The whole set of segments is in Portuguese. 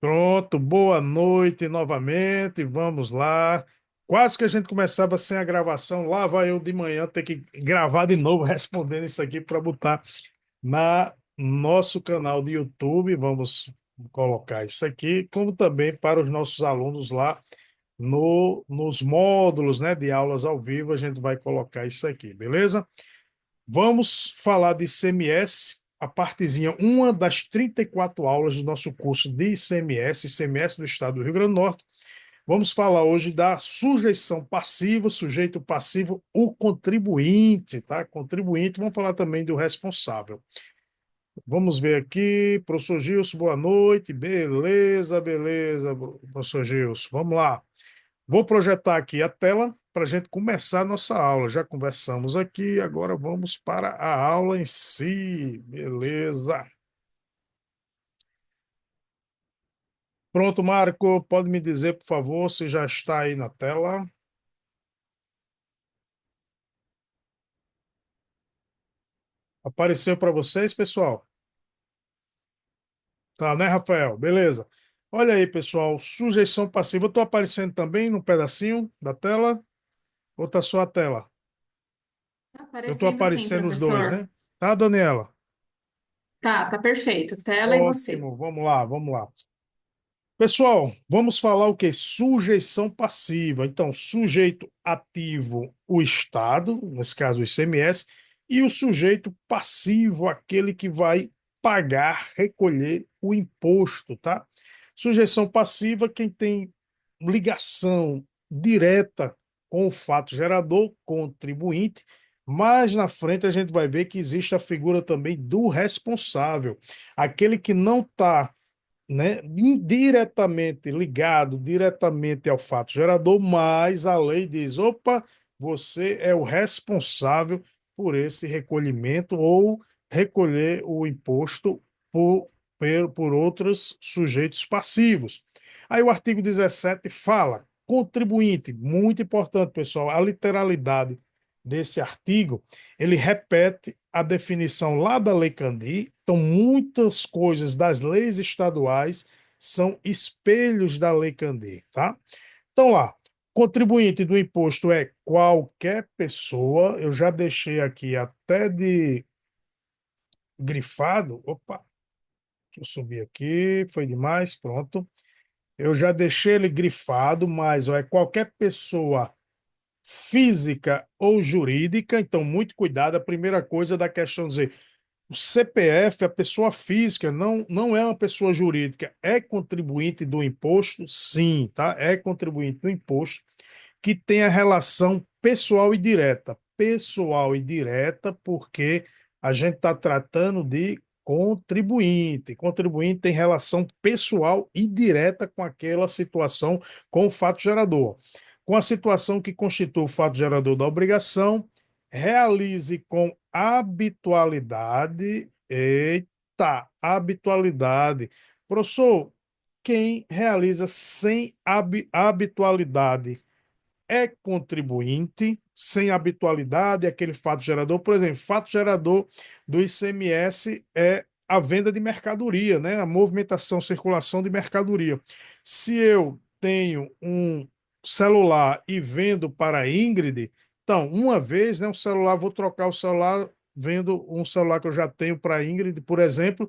Pronto, boa noite novamente. Vamos lá. Quase que a gente começava sem a gravação. Lá vai eu de manhã ter que gravar de novo, respondendo isso aqui para botar na nosso canal de YouTube. Vamos colocar isso aqui, como também para os nossos alunos lá nos módulos, né, de aulas ao vivo. A gente vai colocar isso aqui, beleza? Vamos falar de ICMS, a partezinha, uma das 34 aulas do nosso curso de ICMS, ICMS do Estado do Rio Grande do Norte. Vamos falar hoje da sujeição passiva, sujeito passivo, o contribuinte, tá? Contribuinte, vamos falar também do responsável. Vamos ver aqui, professor Gilson, boa noite. Beleza, beleza, professor Gilson. Vamos lá. Vou projetar aqui a tela para a gente começar a nossa aula. Já conversamos aqui, agora vamos para a aula em si. Beleza. Pronto, Marco, pode me dizer, por favor, se já está aí na tela? Apareceu para vocês, pessoal? Tá, né, Rafael? Beleza. Olha aí, pessoal, sujeição passiva. Eu estou aparecendo também no pedacinho da tela? Ou está só a tela? Tá Eu estou aparecendo sim, aparecendo os dois, professor. né? Tá, Daniela? Tá perfeito. Tela e você. Ótimo, vamos lá, vamos lá. Pessoal, vamos falar o que? Sujeição passiva. Então, sujeito ativo, o Estado, nesse caso o ICMS, e o sujeito passivo, aquele que vai pagar, recolher o imposto, tá? Sujeição passiva, quem tem ligação direta com o fato gerador, contribuinte, mas na frente a gente vai ver que existe a figura também do responsável, aquele que não está, né, indiretamente ligado diretamente ao fato gerador, mas a lei diz: opa, você é o responsável por esse recolhimento ou recolher o imposto por outros sujeitos passivos. Aí o artigo 17 fala, contribuinte, muito importante, pessoal, a literalidade desse artigo, ele repete a definição lá da Lei Candir. Então, muitas coisas das leis estaduais são espelhos da Lei Candir, tá? Então, lá, contribuinte do imposto é qualquer pessoa. Eu já deixei aqui até de grifado. Opa, deixa eu subir aqui, foi demais, pronto. Eu já deixei ele grifado, mas ó, é qualquer pessoa física ou jurídica. Então, muito cuidado. A primeira coisa da questão de dizer o CPF, a pessoa física, não é uma pessoa jurídica, é contribuinte do imposto, sim, tá? É contribuinte do imposto que tem a relação pessoal e direta. Pessoal e direta, porque a gente está tratando de contribuinte. Contribuinte tem relação pessoal e direta com aquela situação, com o fato gerador. Com a situação que constitui o fato gerador da obrigação, realize com habitualidade. Eita, habitualidade. Professor, quem realiza sem habitualidade é contribuinte, sem habitualidade, aquele fato gerador. Por exemplo, fato gerador do ICMS é a venda de mercadoria, né? A movimentação, circulação de mercadoria. Se eu tenho um celular e vendo para a Ingrid, então, uma vez, né, um celular, vou trocar o celular, vendo um celular que eu já tenho para a Ingrid, por exemplo,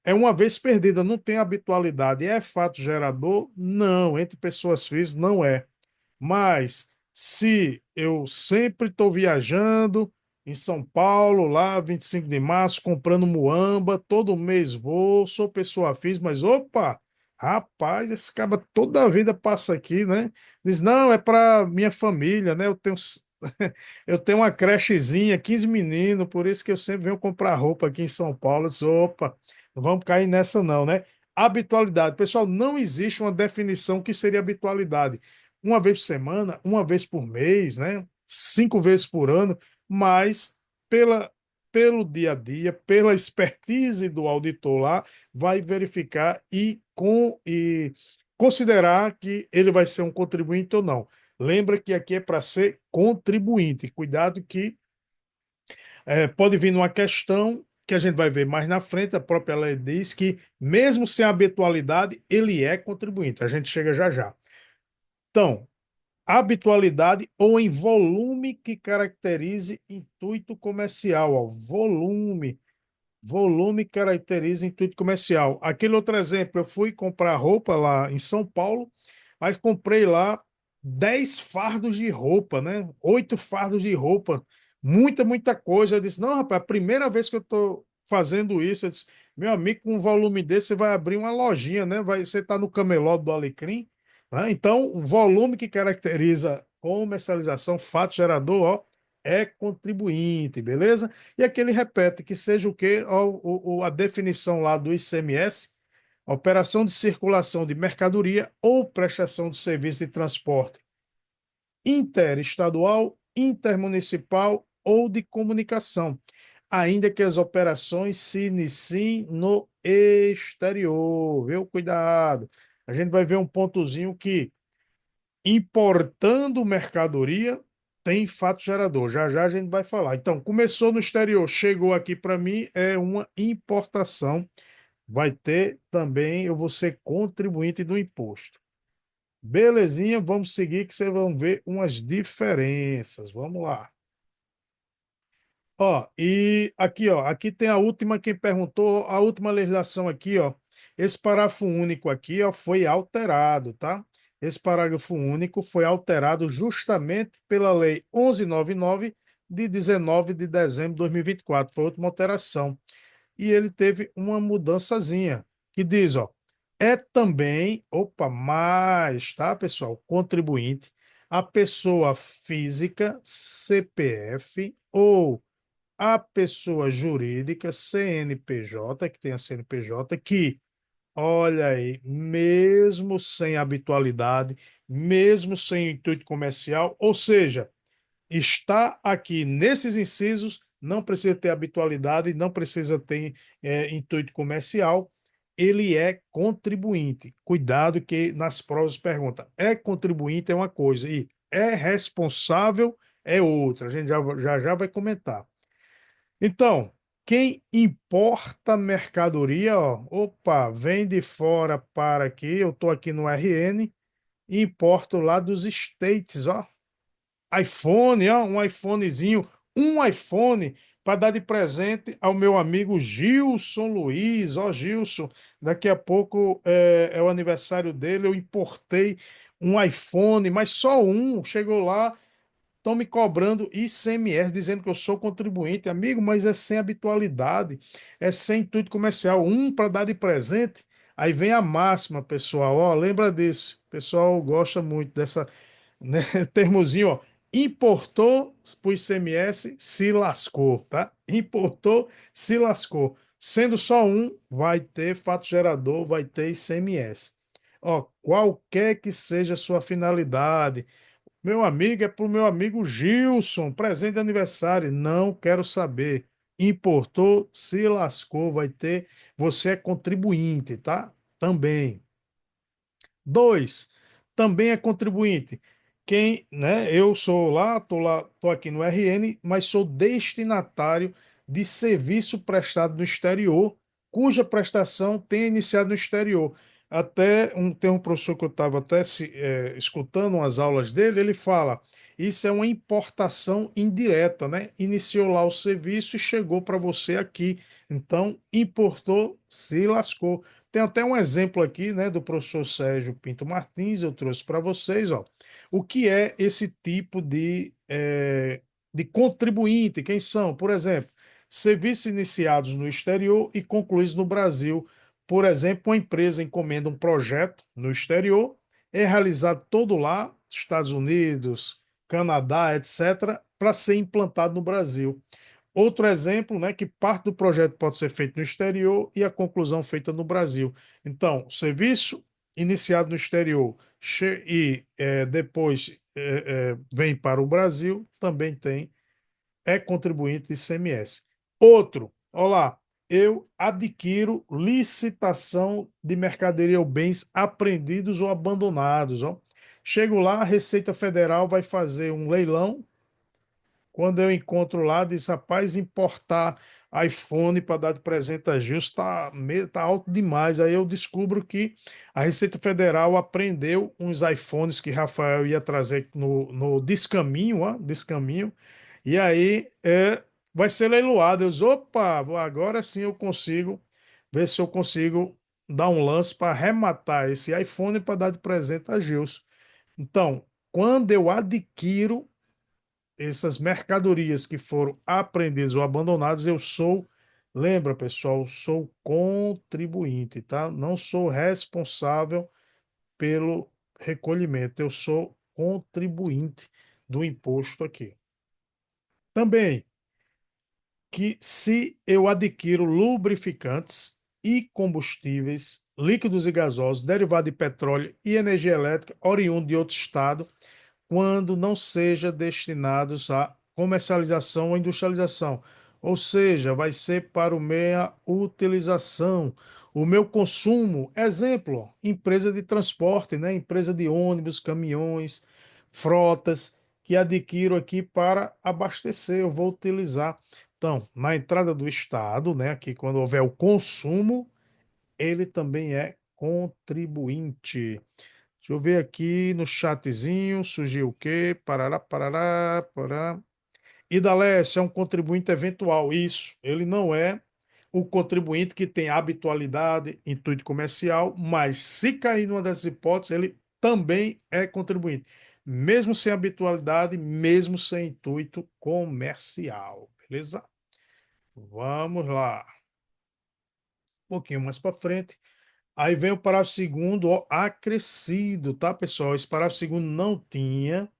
é uma vez perdida, não tem habitualidade. É fato gerador? Não, entre pessoas físicas não é. Mas se eu sempre estou viajando em São Paulo, lá 25 de março, comprando muamba, todo mês vou, sou pessoa física, mas opa, rapaz, esse cara toda a vida passa aqui, né? Diz, não, é para minha família, né? Eu tenho uma crechezinha, 15 meninos, por isso que eu sempre venho comprar roupa aqui em São Paulo. Eu disse, opa, não vamos cair nessa não, né? Habitualidade. Pessoal, não existe uma definição que seria habitualidade uma vez por semana, uma vez por mês, né? 5 vezes por ano, mas pela, pelo dia a dia, pela expertise do auditor lá, vai verificar e considerar que ele vai ser um contribuinte ou não. Lembra que aqui é para ser contribuinte. Cuidado que pode vir numa questão que a gente vai ver mais na frente, a própria lei diz que, mesmo sem habitualidade, ele é contribuinte. A gente chega já já. Então, habitualidade ou em volume que caracterize intuito comercial. Ó, volume. Volume caracteriza intuito comercial. Aquele outro exemplo, eu fui comprar roupa lá em São Paulo, mas comprei lá 10 fardos de roupa, né? 8 fardos de roupa. Muita coisa. Eu disse, não, rapaz, é a primeira vez que eu estou fazendo isso. Eu disse, meu amigo, com um volume desse, você vai abrir uma lojinha, né? Você está no camelô do Alecrim, né? Então, o volume que caracteriza comercialização, fato gerador, ó, é contribuinte, beleza? E aqui ele repete que seja o quê? A definição lá do ICMS, operação de circulação de mercadoria ou prestação de serviço de transporte interestadual, intermunicipal ou de comunicação, ainda que as operações se iniciem no exterior, viu? Cuidado. A gente vai ver um pontozinho que importando mercadoria, tem fato gerador. Já já a gente vai falar. Então, começou no exterior, chegou aqui para mim, é uma importação. Vai ter também, eu vou ser contribuinte do imposto. Belezinha, vamos seguir que vocês vão ver umas diferenças. Vamos lá. Ó, e aqui, ó, aqui tem a última, quem perguntou, a última legislação aqui, ó. Esse parágrafo único aqui, ó, foi alterado, tá? Esse parágrafo único foi alterado justamente pela Lei 1199 de 19 de dezembro de 2024. Foi a última alteração. E ele teve uma mudançazinha, que diz, ó, é também, opa, mais, tá, pessoal? Contribuinte, a pessoa física, CPF ou a pessoa jurídica, CNPJ, que tem a CNPJ, que, olha aí, mesmo sem habitualidade, mesmo sem intuito comercial, ou seja, está aqui nesses incisos, não precisa ter habitualidade, não precisa ter intuito comercial, ele é contribuinte. Cuidado que nas provas pergunta, é contribuinte é uma coisa e é responsável é outra. A gente já vai comentar. Então, quem importa mercadoria, ó, opa, vem de fora para aqui, eu estou aqui no RN, e importo lá dos States, ó, iPhone, ó, um iPhone para dar de presente ao meu amigo Gilson Luiz, ó, Gilson, daqui a pouco é o aniversário dele, eu importei um iPhone, mas só um, chegou lá, estão me cobrando ICMS, dizendo que eu sou contribuinte. Amigo, mas é sem habitualidade, é sem intuito comercial. Um para dar de presente. Aí vem a máxima, pessoal. Ó, lembra disso. O pessoal gosta muito dessa, né, termozinho, ó. Importou para o ICMS, se lascou, tá? Importou, se lascou. Sendo só um, vai ter fato gerador, vai ter ICMS. Ó, qualquer que seja a sua finalidade, meu amigo, é para o meu amigo Gilson, presente de aniversário. Não quero saber. Importou, se lascou, vai ter. Você é contribuinte, tá? Também. Dois, também é contribuinte. Quem, né? Eu sou lá, tô aqui no RN, mas sou destinatário de serviço prestado no exterior, cuja prestação tem iniciado no exterior. Tem um professor que eu estava até escutando umas aulas dele, ele fala, isso é uma importação indireta, né? Iniciou lá o serviço e chegou para você aqui. Então, importou, se lascou. Tem até um exemplo aqui, né, do professor Sérgio Pinto Martins, eu trouxe para vocês, ó, o que é esse tipo de contribuinte, quem são? Por exemplo, serviços iniciados no exterior e concluídos no Brasil. Por exemplo, uma empresa encomenda um projeto no exterior, é realizado todo lá, Estados Unidos, Canadá, etc., para ser implantado no Brasil. Outro exemplo, né, que parte do projeto pode ser feito no exterior e a conclusão feita no Brasil. Então, serviço iniciado no exterior e depois vem para o Brasil, também é contribuinte de ICMS. Outro, olá, eu adquiro licitação de mercadoria ou bens apreendidos ou abandonados. Ó. Chego lá, a Receita Federal vai fazer um leilão quando eu encontro lá, diz, rapaz, importar. iPhone para dar de presente a Gilson tá alto demais. Aí eu descubro que a Receita Federal apreendeu uns iPhones que Rafael ia trazer no Descaminho, ó, Descaminho, e aí vai ser leiloado. Eu disse, opa, agora sim eu consigo ver se eu consigo dar um lance para arrematar esse iPhone para dar de presente a Gilson. Então, quando eu adquiro essas mercadorias que foram apreendidas ou abandonadas, lembra, pessoal, eu sou contribuinte, tá? Não sou responsável pelo recolhimento, eu sou contribuinte do imposto aqui. Também que se eu adquiro lubrificantes e combustíveis, líquidos e gasosos, derivado de petróleo e energia elétrica, oriundo de outro estado, quando não seja destinados à comercialização ou industrialização. Ou seja, vai ser para o meia utilização. O meu consumo, exemplo, ó, empresa de transporte, né? Empresa de ônibus, caminhões, frotas, que adquiro aqui para abastecer, eu vou utilizar. Então, na entrada do Estado, né? Aqui quando houver o consumo, ele também é contribuinte. Deixa eu ver aqui no chatzinho, surgiu o quê? Parará, parará, parará. Idalécio é um contribuinte eventual. Isso, ele não é o contribuinte que tem habitualidade, intuito comercial, mas se cair numa dessas hipóteses, ele também é contribuinte, mesmo sem habitualidade, mesmo sem intuito comercial. Beleza? Vamos lá. Um pouquinho mais para frente. Aí vem o parágrafo segundo, ó, acrescido, tá, pessoal? Esse parágrafo segundo não tinha.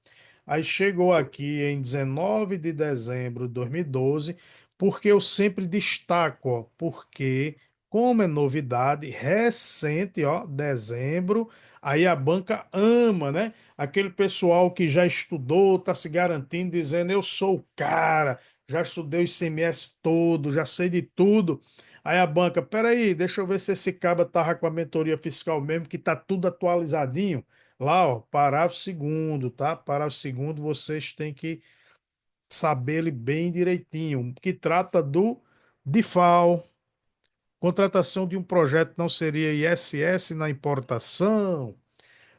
Aí chegou aqui em 19 de dezembro de 2012, porque eu sempre destaco, ó, porque como é novidade recente, ó, dezembro, aí a banca ama, né? Aquele pessoal que já estudou, tá se garantindo, dizendo eu sou o cara, já estudei o ICMS todo, já sei de tudo. Aí a banca, peraí, deixa eu ver se esse caba tava com a mentoria fiscal mesmo, que tá tudo atualizadinho. Lá, ó, parágrafo segundo, tá? Parágrafo segundo, vocês têm que saber ele bem direitinho, que trata do DIFAL, contratação de um projeto não seria ISS na importação.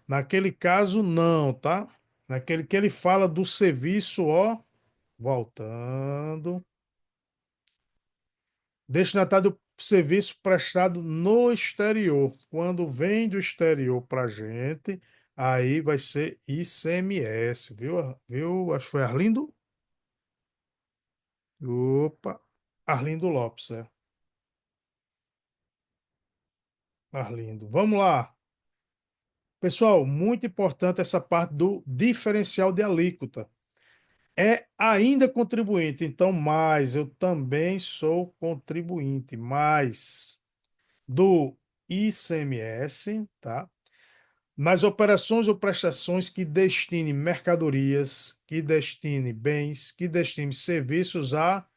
Naquele caso, não, tá? Naquele que ele fala do serviço, ó, voltando. Destinatário do serviço prestado no exterior. Quando vem do exterior para a gente, aí vai ser ICMS, viu? Viu? Acho que foi Arlindo? Opa, Arlindo Lopes, é. Arlindo. Vamos lá. Pessoal, muito importante essa parte do diferencial de alíquota. É ainda contribuinte, então, mais, eu também sou contribuinte, mais do ICMS, tá? Nas operações ou prestações que destine mercadorias, que destine bens, que destine serviços a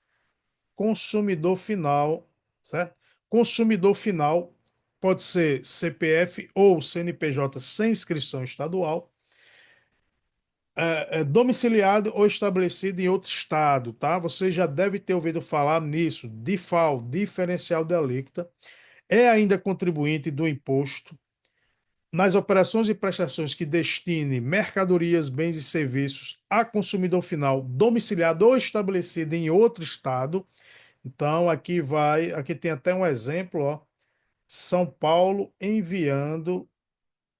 consumidor final, certo? Consumidor final pode ser CPF ou CNPJ sem inscrição estadual, domiciliado ou estabelecido em outro estado, tá? Você já deve ter ouvido falar nisso, DIFAL, diferencial de alíquota, é ainda contribuinte do imposto nas operações e prestações que destine mercadorias, bens e serviços a consumidor final domiciliado ou estabelecido em outro estado. Então, aqui tem até um exemplo, ó, São Paulo enviando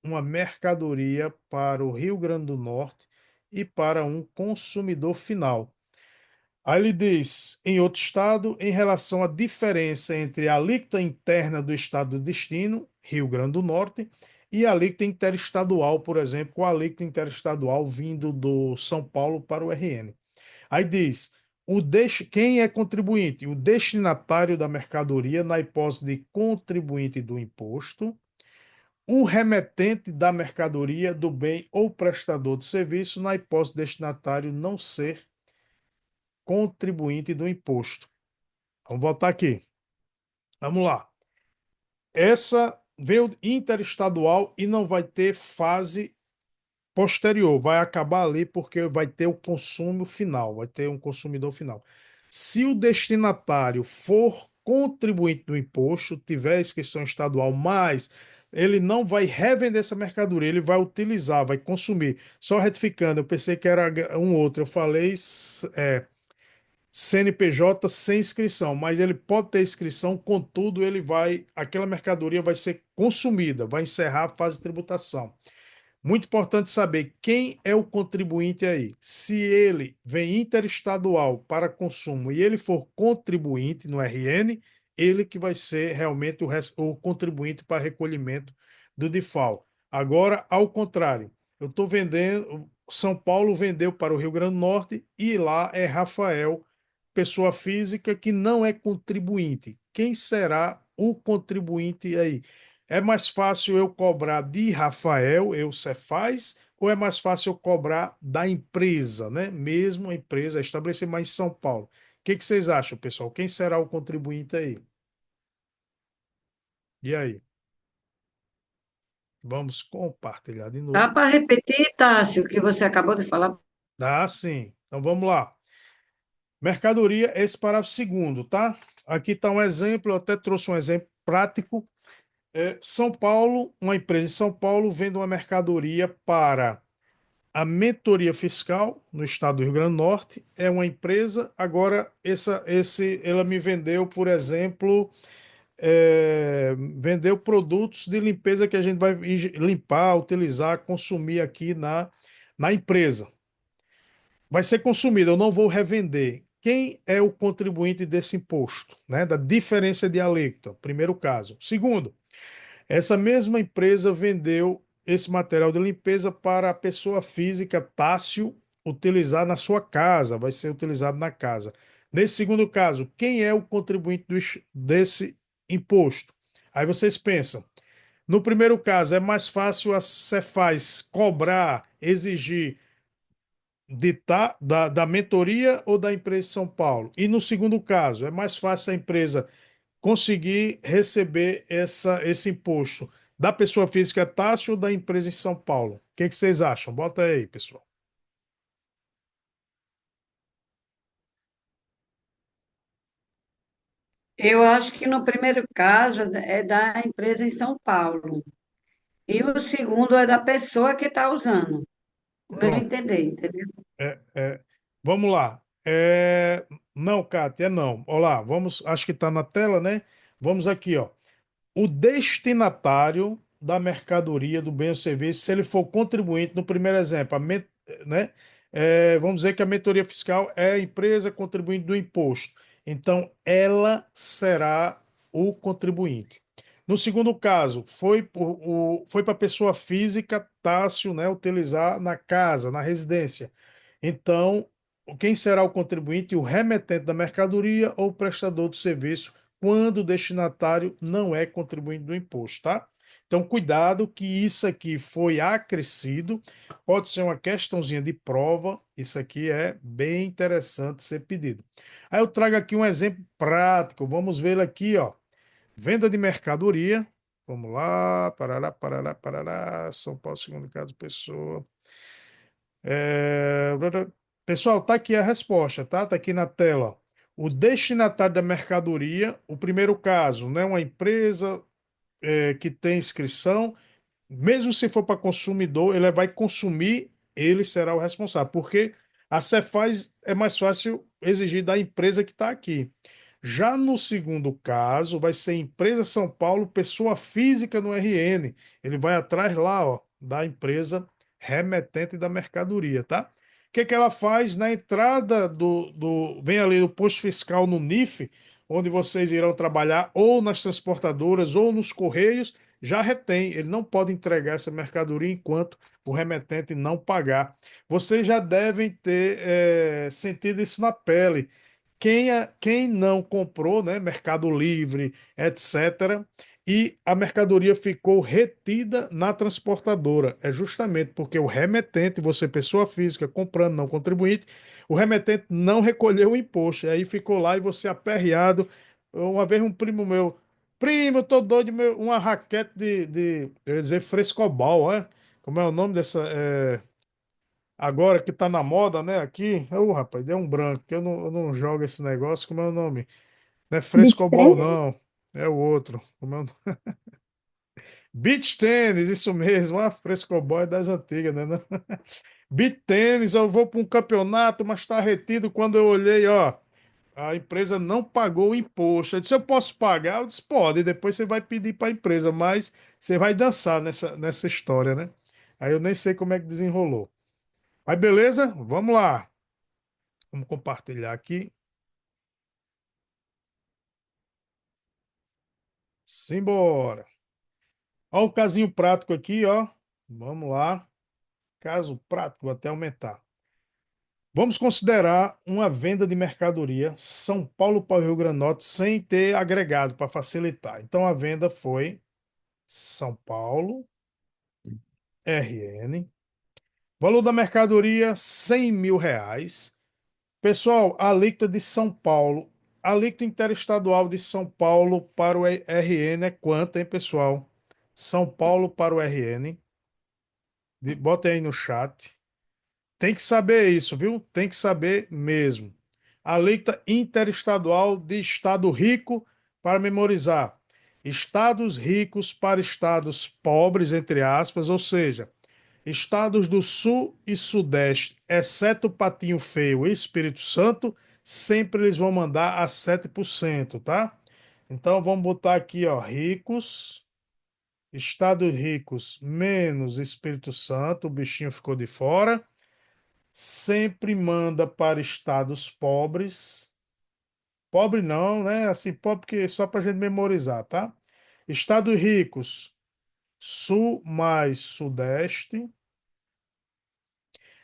uma mercadoria para o Rio Grande do Norte e para um consumidor final. Aí ele diz, em outro estado, em relação à diferença entre a alíquota interna do estado do destino, Rio Grande do Norte, e a alíquota interestadual, por exemplo, com a alíquota interestadual vindo do São Paulo para o RN. Aí diz, quem é contribuinte? O destinatário da mercadoria, na hipótese de contribuinte do imposto, o remetente da mercadoria, do bem ou prestador de serviço, na hipótese de destinatário não ser contribuinte do imposto. Vamos voltar aqui. Vamos lá. Essa veio interestadual e não vai ter fase posterior. Vai acabar ali porque vai ter o consumo final, vai ter um consumidor final. Se o destinatário for contribuinte do imposto, tiver inscrição estadual, mas ele não vai revender essa mercadoria, ele vai utilizar, vai consumir. Só retificando, eu pensei que era um outro, eu falei CNPJ sem inscrição, mas ele pode ter inscrição, contudo, aquela mercadoria vai ser consumida, vai encerrar a fase de tributação. Muito importante saber quem é o contribuinte aí. Se ele vem interestadual para consumo e ele for contribuinte no RN, ele que vai ser realmente o contribuinte para recolhimento do DIFAL. Agora, ao contrário, eu estou vendendo, São Paulo vendeu para o Rio Grande do Norte e lá é Rafael, pessoa física que não é contribuinte. Quem será o contribuinte aí? É mais fácil eu cobrar de Rafael, eu Cefaz, ou é mais fácil eu cobrar da empresa, né? Mesmo a empresa estabelecer mais em São Paulo. O que vocês acham, pessoal? Quem será o contribuinte aí? E aí? Vamos compartilhar de Dá novo. para repetir, Tássio, o que você acabou de falar? Dá sim. Então vamos lá. Mercadoria, esse parágrafo segundo, tá? Aqui está um exemplo, eu até trouxe um exemplo prático. São Paulo, uma empresa em São Paulo vende uma mercadoria para a mentoria fiscal no estado do Rio Grande do Norte. É uma empresa. Agora, ela me vendeu, por exemplo, vendeu produtos de limpeza que a gente vai limpar, utilizar, consumir aqui na empresa. Vai ser consumido, eu não vou revender. Quem é o contribuinte desse imposto, né? Da diferença de alíquota? Primeiro caso. Segundo, essa mesma empresa vendeu esse material de limpeza para a pessoa física Tássio utilizar na sua casa, vai ser utilizado na casa. Nesse segundo caso, quem é o contribuinte desse imposto? Aí vocês pensam, no primeiro caso, é mais fácil a Cefaz cobrar, exigir da mentoria ou da empresa de São Paulo? E no segundo caso, é mais fácil a empresa conseguir receber esse imposto da pessoa física taxa ou da empresa em São Paulo? O que vocês acham? Bota aí, pessoal. Eu acho que no primeiro caso é da empresa em São Paulo. E o segundo é da pessoa que está usando. O meu Pronto. entender, entendeu? É, é, vamos lá. Não, Kátia, não. Olá, vamos. Acho que está na tela, né? Vamos aqui, ó. O destinatário da mercadoria, do bem ou serviço, se ele for contribuinte, no primeiro exemplo, né? Vamos dizer que a mentoria fiscal é a empresa contribuinte do imposto. Então, ela será o contribuinte. No segundo caso, foi para a pessoa física, Tássio, né, utilizar na casa, na residência. Então, quem será o contribuinte? O remetente da mercadoria ou o prestador do serviço quando o destinatário não é contribuinte do imposto, tá? Então, cuidado que isso aqui foi acrescido, pode ser uma questãozinha de prova, isso aqui é bem interessante ser pedido. Aí eu trago aqui um exemplo prático, vamos ver aqui, ó. Venda de mercadoria, vamos lá, parará, parará, parará, São Paulo, segundo caso, pessoa. É, Pessoal, tá aqui a resposta, tá? Tá aqui na tela. O destinatário da mercadoria, o primeiro caso, né? Uma empresa que tem inscrição, mesmo se for para consumidor, ele vai consumir, ele será o responsável, porque a Cefaz é mais fácil exigir da empresa que está aqui. Já no segundo caso, vai ser empresa São Paulo, pessoa física no RN. Ele vai atrás lá, ó, da empresa remetente da mercadoria, tá? O que que ela faz na entrada vem ali o posto fiscal no NIF, onde vocês irão trabalhar, ou nas transportadoras, ou nos correios, já retém. Ele não pode entregar essa mercadoria enquanto o remetente não pagar. Vocês já devem ter sentido isso na pele. Quem não comprou, né, Mercado Livre, etc., e a mercadoria ficou retida na transportadora. É justamente porque o remetente, você, pessoa física, comprando, não contribuinte, o remetente não recolheu o imposto. E aí ficou lá e você aperreado. Uma vez um primo meu, primo, eu tô doido, uma raquete eu ia dizer frescobol, é? Como é o nome dessa? Agora que tá na moda, né? Aqui, ô rapaz, deu um branco, que eu não jogo esse negócio, como é o nome? Não é Beach frescobol, tênis? não. É o outro. Como é o nome? Beach tênis, isso mesmo. Ah, frescobol é das antigas, né? Beach tênis, eu vou para um campeonato, mas está retido. Quando eu olhei, ó, a empresa não pagou o imposto. Eu disse, eu posso pagar? Eu disse, pode. Depois você vai pedir para a empresa, mas você vai dançar nessa história, né? Aí eu nem sei como é que desenrolou. Mas beleza, vamos lá. Vamos compartilhar aqui. Simbora. Ó, o casinho prático aqui, ó. Vamos lá. Caso prático, vou até aumentar. Vamos considerar uma venda de mercadoria São Paulo para o Rio Grande do Norte sem ter agregado para facilitar. Então a venda foi São Paulo, RN. Valor da mercadoria, R$ 100.000. Pessoal, a alíquota de São Paulo, a alíquota interestadual de São Paulo para o RN é quanto, hein, pessoal? São Paulo para o RN. Bota aí no chat. Tem que saber isso, viu? Tem que saber mesmo. Alíquota interestadual de estado rico para memorizar. Estados ricos para estados pobres, entre aspas, ou seja, estados do Sul e Sudeste, exceto Patinho Feio e Espírito Santo, sempre eles vão mandar a 7%, tá? Então vamos botar aqui, ó, ricos, estados ricos menos Espírito Santo, o bichinho ficou de fora. Sempre manda para estados pobres. Pobre não, né? Assim, pobre que só para a gente memorizar, tá? Estados ricos, Sul mais Sudeste.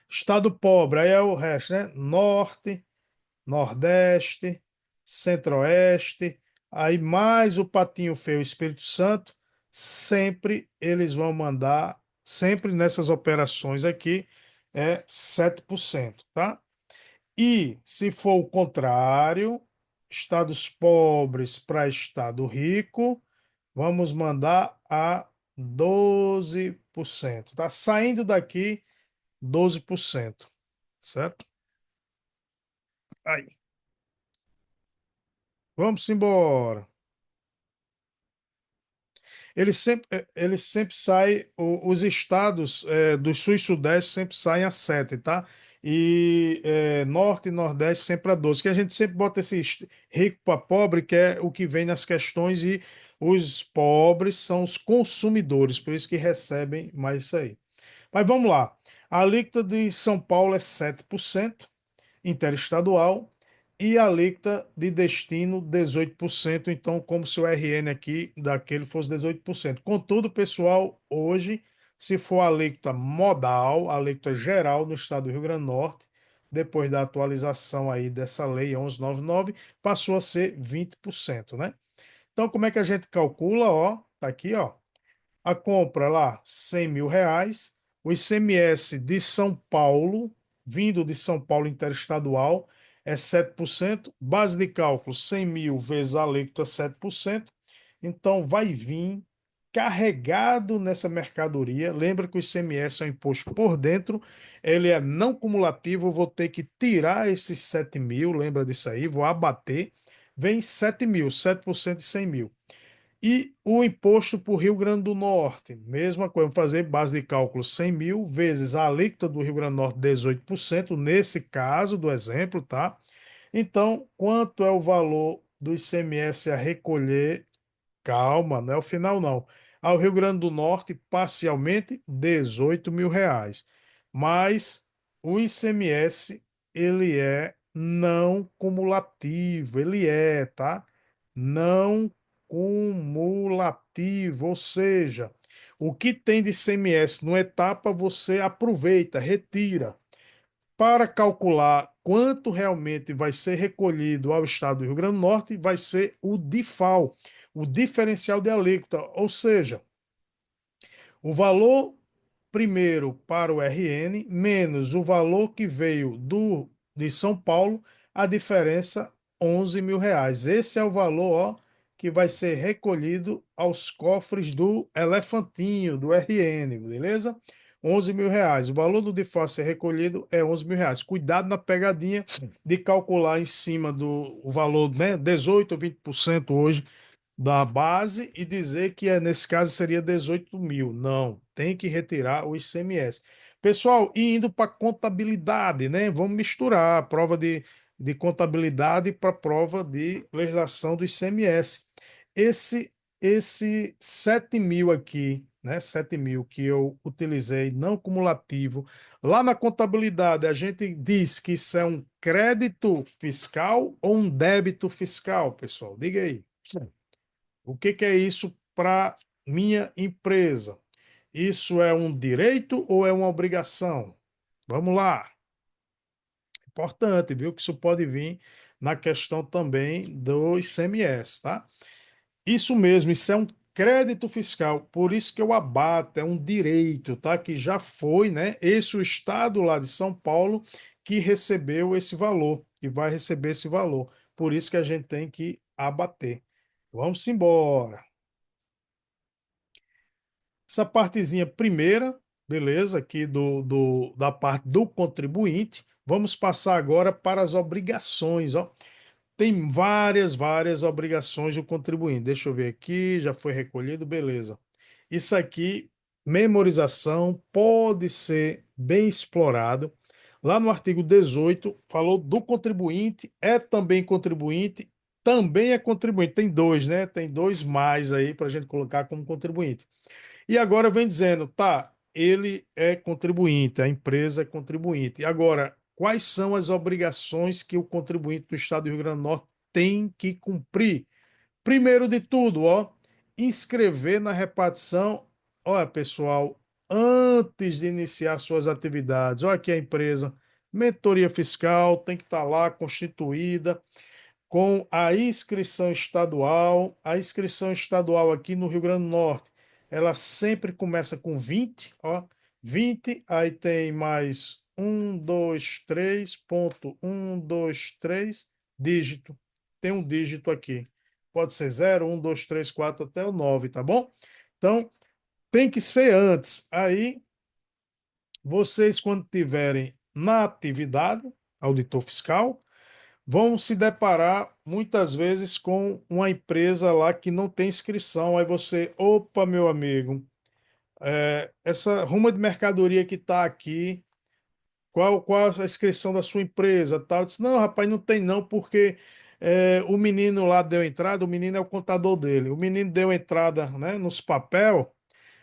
Estado pobre, aí é o resto, né? Norte, Nordeste, Centro-Oeste, aí mais o Patinho Feio, Espírito Santo, sempre eles vão mandar, sempre nessas operações aqui, é 7%, tá? E se for o contrário, estados pobres para estado rico, vamos mandar a 12%, tá? Saindo daqui, 12%, certo? Aí, vamos embora. Ele sempre sai, os estados do Sul e Sudeste sempre saem a 7, tá? E Norte e Nordeste sempre a 12. Que a gente sempre bota esse rico para pobre, que é o que vem nas questões, e os pobres são os consumidores, por isso que recebem mais isso aí. Mas vamos lá. A alíquota de São Paulo é 7% interestadual e a alíquota de destino 18%, então como se o RN aqui daquele fosse 18%. Contudo, pessoal, hoje, se for a alíquota modal, a alíquota geral no estado do Rio Grande do Norte, depois da atualização aí dessa lei 1199, passou a ser 20%, né? Então, como é que a gente calcula? Ó, tá aqui, ó, a compra lá, R$ 100.000, o ICMS de São Paulo, vindo de São Paulo interestadual, é 7%, base de cálculo 100 mil vezes a alíquota 7%, então vai vir carregado nessa mercadoria. Lembra que o ICMS é um imposto por dentro, ele é não cumulativo, eu vou ter que tirar esses 7.000, lembra disso aí, vou abater, vem 7.000, 7% de 100 mil. E o imposto para o Rio Grande do Norte, mesma coisa, vamos fazer base de cálculo 100 mil vezes a alíquota do Rio Grande do Norte, 18%, nesse caso do exemplo, tá? Então, quanto é o valor do ICMS a recolher? Calma, não é o final, não. Ao Rio Grande do Norte, parcialmente, R$ 18.000. Mas o ICMS, ele é não cumulativo, ele é, tá? Não cumulativo, ou seja, o que tem de ICMS numa etapa, você aproveita, retira. Para calcular quanto realmente vai ser recolhido ao estado do Rio Grande do Norte, vai ser o DIFAL, o diferencial de alíquota, ou seja, o valor primeiro para o RN menos o valor que veio de São Paulo, a diferença R$ 11.000. Esse é o valor, ó, que vai ser recolhido aos cofres do Elefantinho, do RN, beleza? R$ 11.000. O valor do DIFAL a ser recolhido é R$ 11.000. Cuidado na pegadinha de calcular em cima do o valor, né, 18 ou 20% hoje da base e dizer que nesse caso seria 18 mil. Não, tem que retirar o ICMS. Pessoal, e indo para contabilidade, né? Vamos misturar a prova de contabilidade para a prova de legislação do ICMS. Esse, esse 7 mil aqui, né? 7 mil que eu utilizei não cumulativo. Lá na contabilidade, a gente diz que isso é um crédito fiscal ou um débito fiscal, pessoal? Diga aí. O que que é isso para minha empresa? Isso é um direito ou é uma obrigação? Vamos lá. Importante, viu? Que isso pode vir na questão também do ICMS, tá? Isso mesmo, isso é um crédito fiscal, por isso que o abato é um direito, tá? Que já foi, né? Esse o estado lá de São Paulo que recebeu esse valor, que vai receber esse valor. Por isso que a gente tem que abater. Vamos embora. Essa partezinha primeira, beleza, aqui da parte do contribuinte. Vamos passar agora para as obrigações, ó. Tem várias obrigações do contribuinte. Deixa eu ver aqui, já foi recolhido, beleza. Isso aqui, memorização, pode ser bem explorado. Lá no artigo 18, falou do contribuinte, é também é contribuinte. Tem dois, né? Tem dois mais aí para a gente colocar como contribuinte. E agora vem dizendo, tá, ele é contribuinte, a empresa é contribuinte. E agora, quais são as obrigações que o contribuinte do Estado do Rio Grande do Norte tem que cumprir? Primeiro de tudo, ó, inscrever na repartição. Olha, pessoal, antes de iniciar suas atividades, olha aqui a empresa, mentoria fiscal tem que estar lá constituída com a inscrição estadual. A inscrição estadual aqui no Rio Grande do Norte, ela sempre começa com 20, ó, 20, aí tem mais 1, 2, 3, dígito. Tem um dígito aqui. Pode ser 0, 1, 2, 3, 4 até o 9, tá bom? Então, tem que ser antes. Aí, vocês, quando tiverem na atividade, auditor fiscal, vão se deparar muitas vezes com uma empresa lá que não tem inscrição. Aí você, opa, meu amigo, essa ruma de mercadoria que está aqui, qual a inscrição da sua empresa? Tal. Eu disse, não, rapaz, não tem não, porque o menino lá deu entrada, o menino é o contador dele. O menino deu entrada, né, nos papel,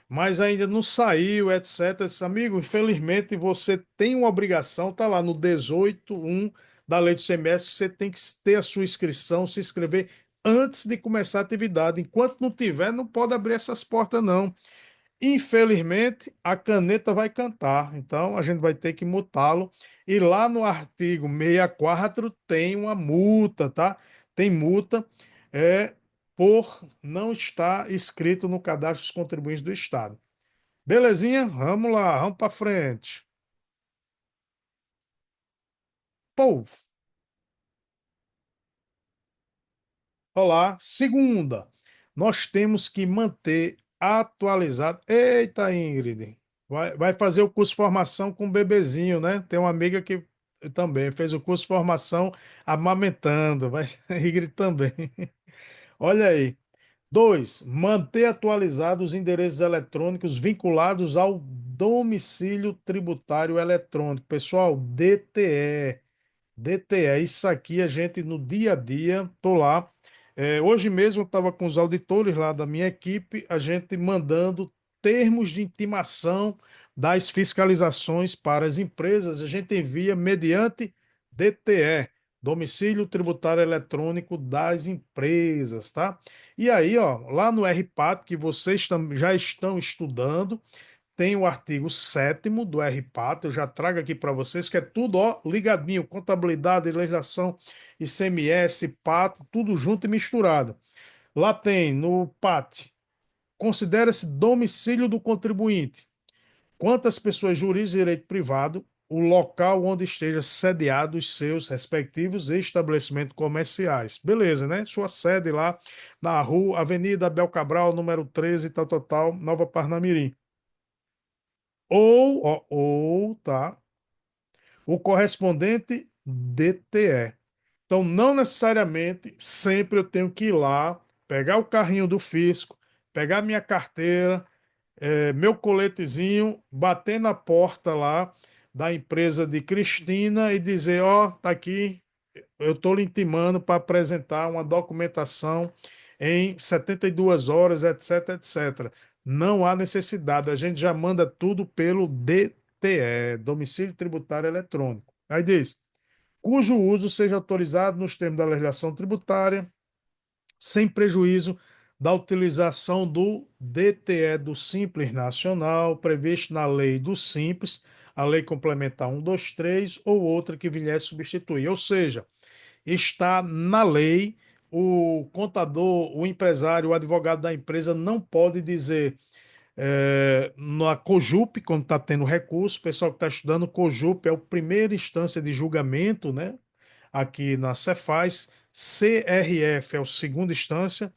mas ainda não saiu, etc. Eu disse, amigo, infelizmente você tem uma obrigação, tá lá no 18.1 da lei do CMS, você tem que ter a sua inscrição, se inscrever antes de começar a atividade. Enquanto não tiver, não pode abrir essas portas, não. Infelizmente, a caneta vai cantar, então a gente vai ter que mutá-lo. E lá no artigo 64 tem uma multa, tá? Tem multa é, por não estar inscrito no cadastro dos contribuintes do Estado. Belezinha? Vamos lá, vamos para frente. Povo, olá. Segunda, nós temos que manter atualizado. Eita, Ingrid, vai fazer o curso de formação com o bebezinho, né? Tem uma amiga que também fez o curso de formação amamentando, vai Ingrid também. Olha aí. Dois, manter atualizados os endereços eletrônicos vinculados ao domicílio tributário eletrônico. Pessoal, DTE. DTE, isso aqui a gente no dia a dia, tô lá. Hoje mesmo eu estava com os auditores lá da minha equipe, a gente mandando termos de intimação das fiscalizações para as empresas, a gente envia mediante DTE, Domicílio Tributário Eletrônico das Empresas, tá? E aí, ó, lá no RPAT, que vocês já estão estudando, tem o artigo 7º do RPAT, eu já trago aqui para vocês, que é tudo ó, ligadinho, contabilidade, legislação, ICMS, PAT, tudo junto e misturado. Lá tem no PAT, considera-se domicílio do contribuinte, quantas pessoas jurídicas de direito privado, o local onde esteja sediado os seus respectivos estabelecimentos comerciais. Beleza, né? Sua sede lá na rua, Avenida Abel Cabral, número 13, tal, Nova Parnamirim. tá? O correspondente DTE. Então, não necessariamente sempre eu tenho que ir lá, pegar o carrinho do fisco, pegar minha carteira, meu coletezinho, bater na porta lá da empresa de Cristina e dizer: ó, tá aqui, eu estou lhe intimando para apresentar uma documentação em 72 horas, etc, etc. Não há necessidade, a gente já manda tudo pelo DTE, Domicílio Tributário Eletrônico. Aí diz: cujo uso seja autorizado nos termos da legislação tributária, sem prejuízo da utilização do DTE do Simples Nacional, previsto na lei do Simples, a Lei Complementar 123 ou outra que vier substituir. Ou seja, está na lei, o contador, o empresário, o advogado da empresa não pode dizer na COJUP, quando está tendo recurso, o pessoal que está estudando, COJUP é a primeira instância de julgamento, né? Aqui na Cefaz, CRF é a segunda instância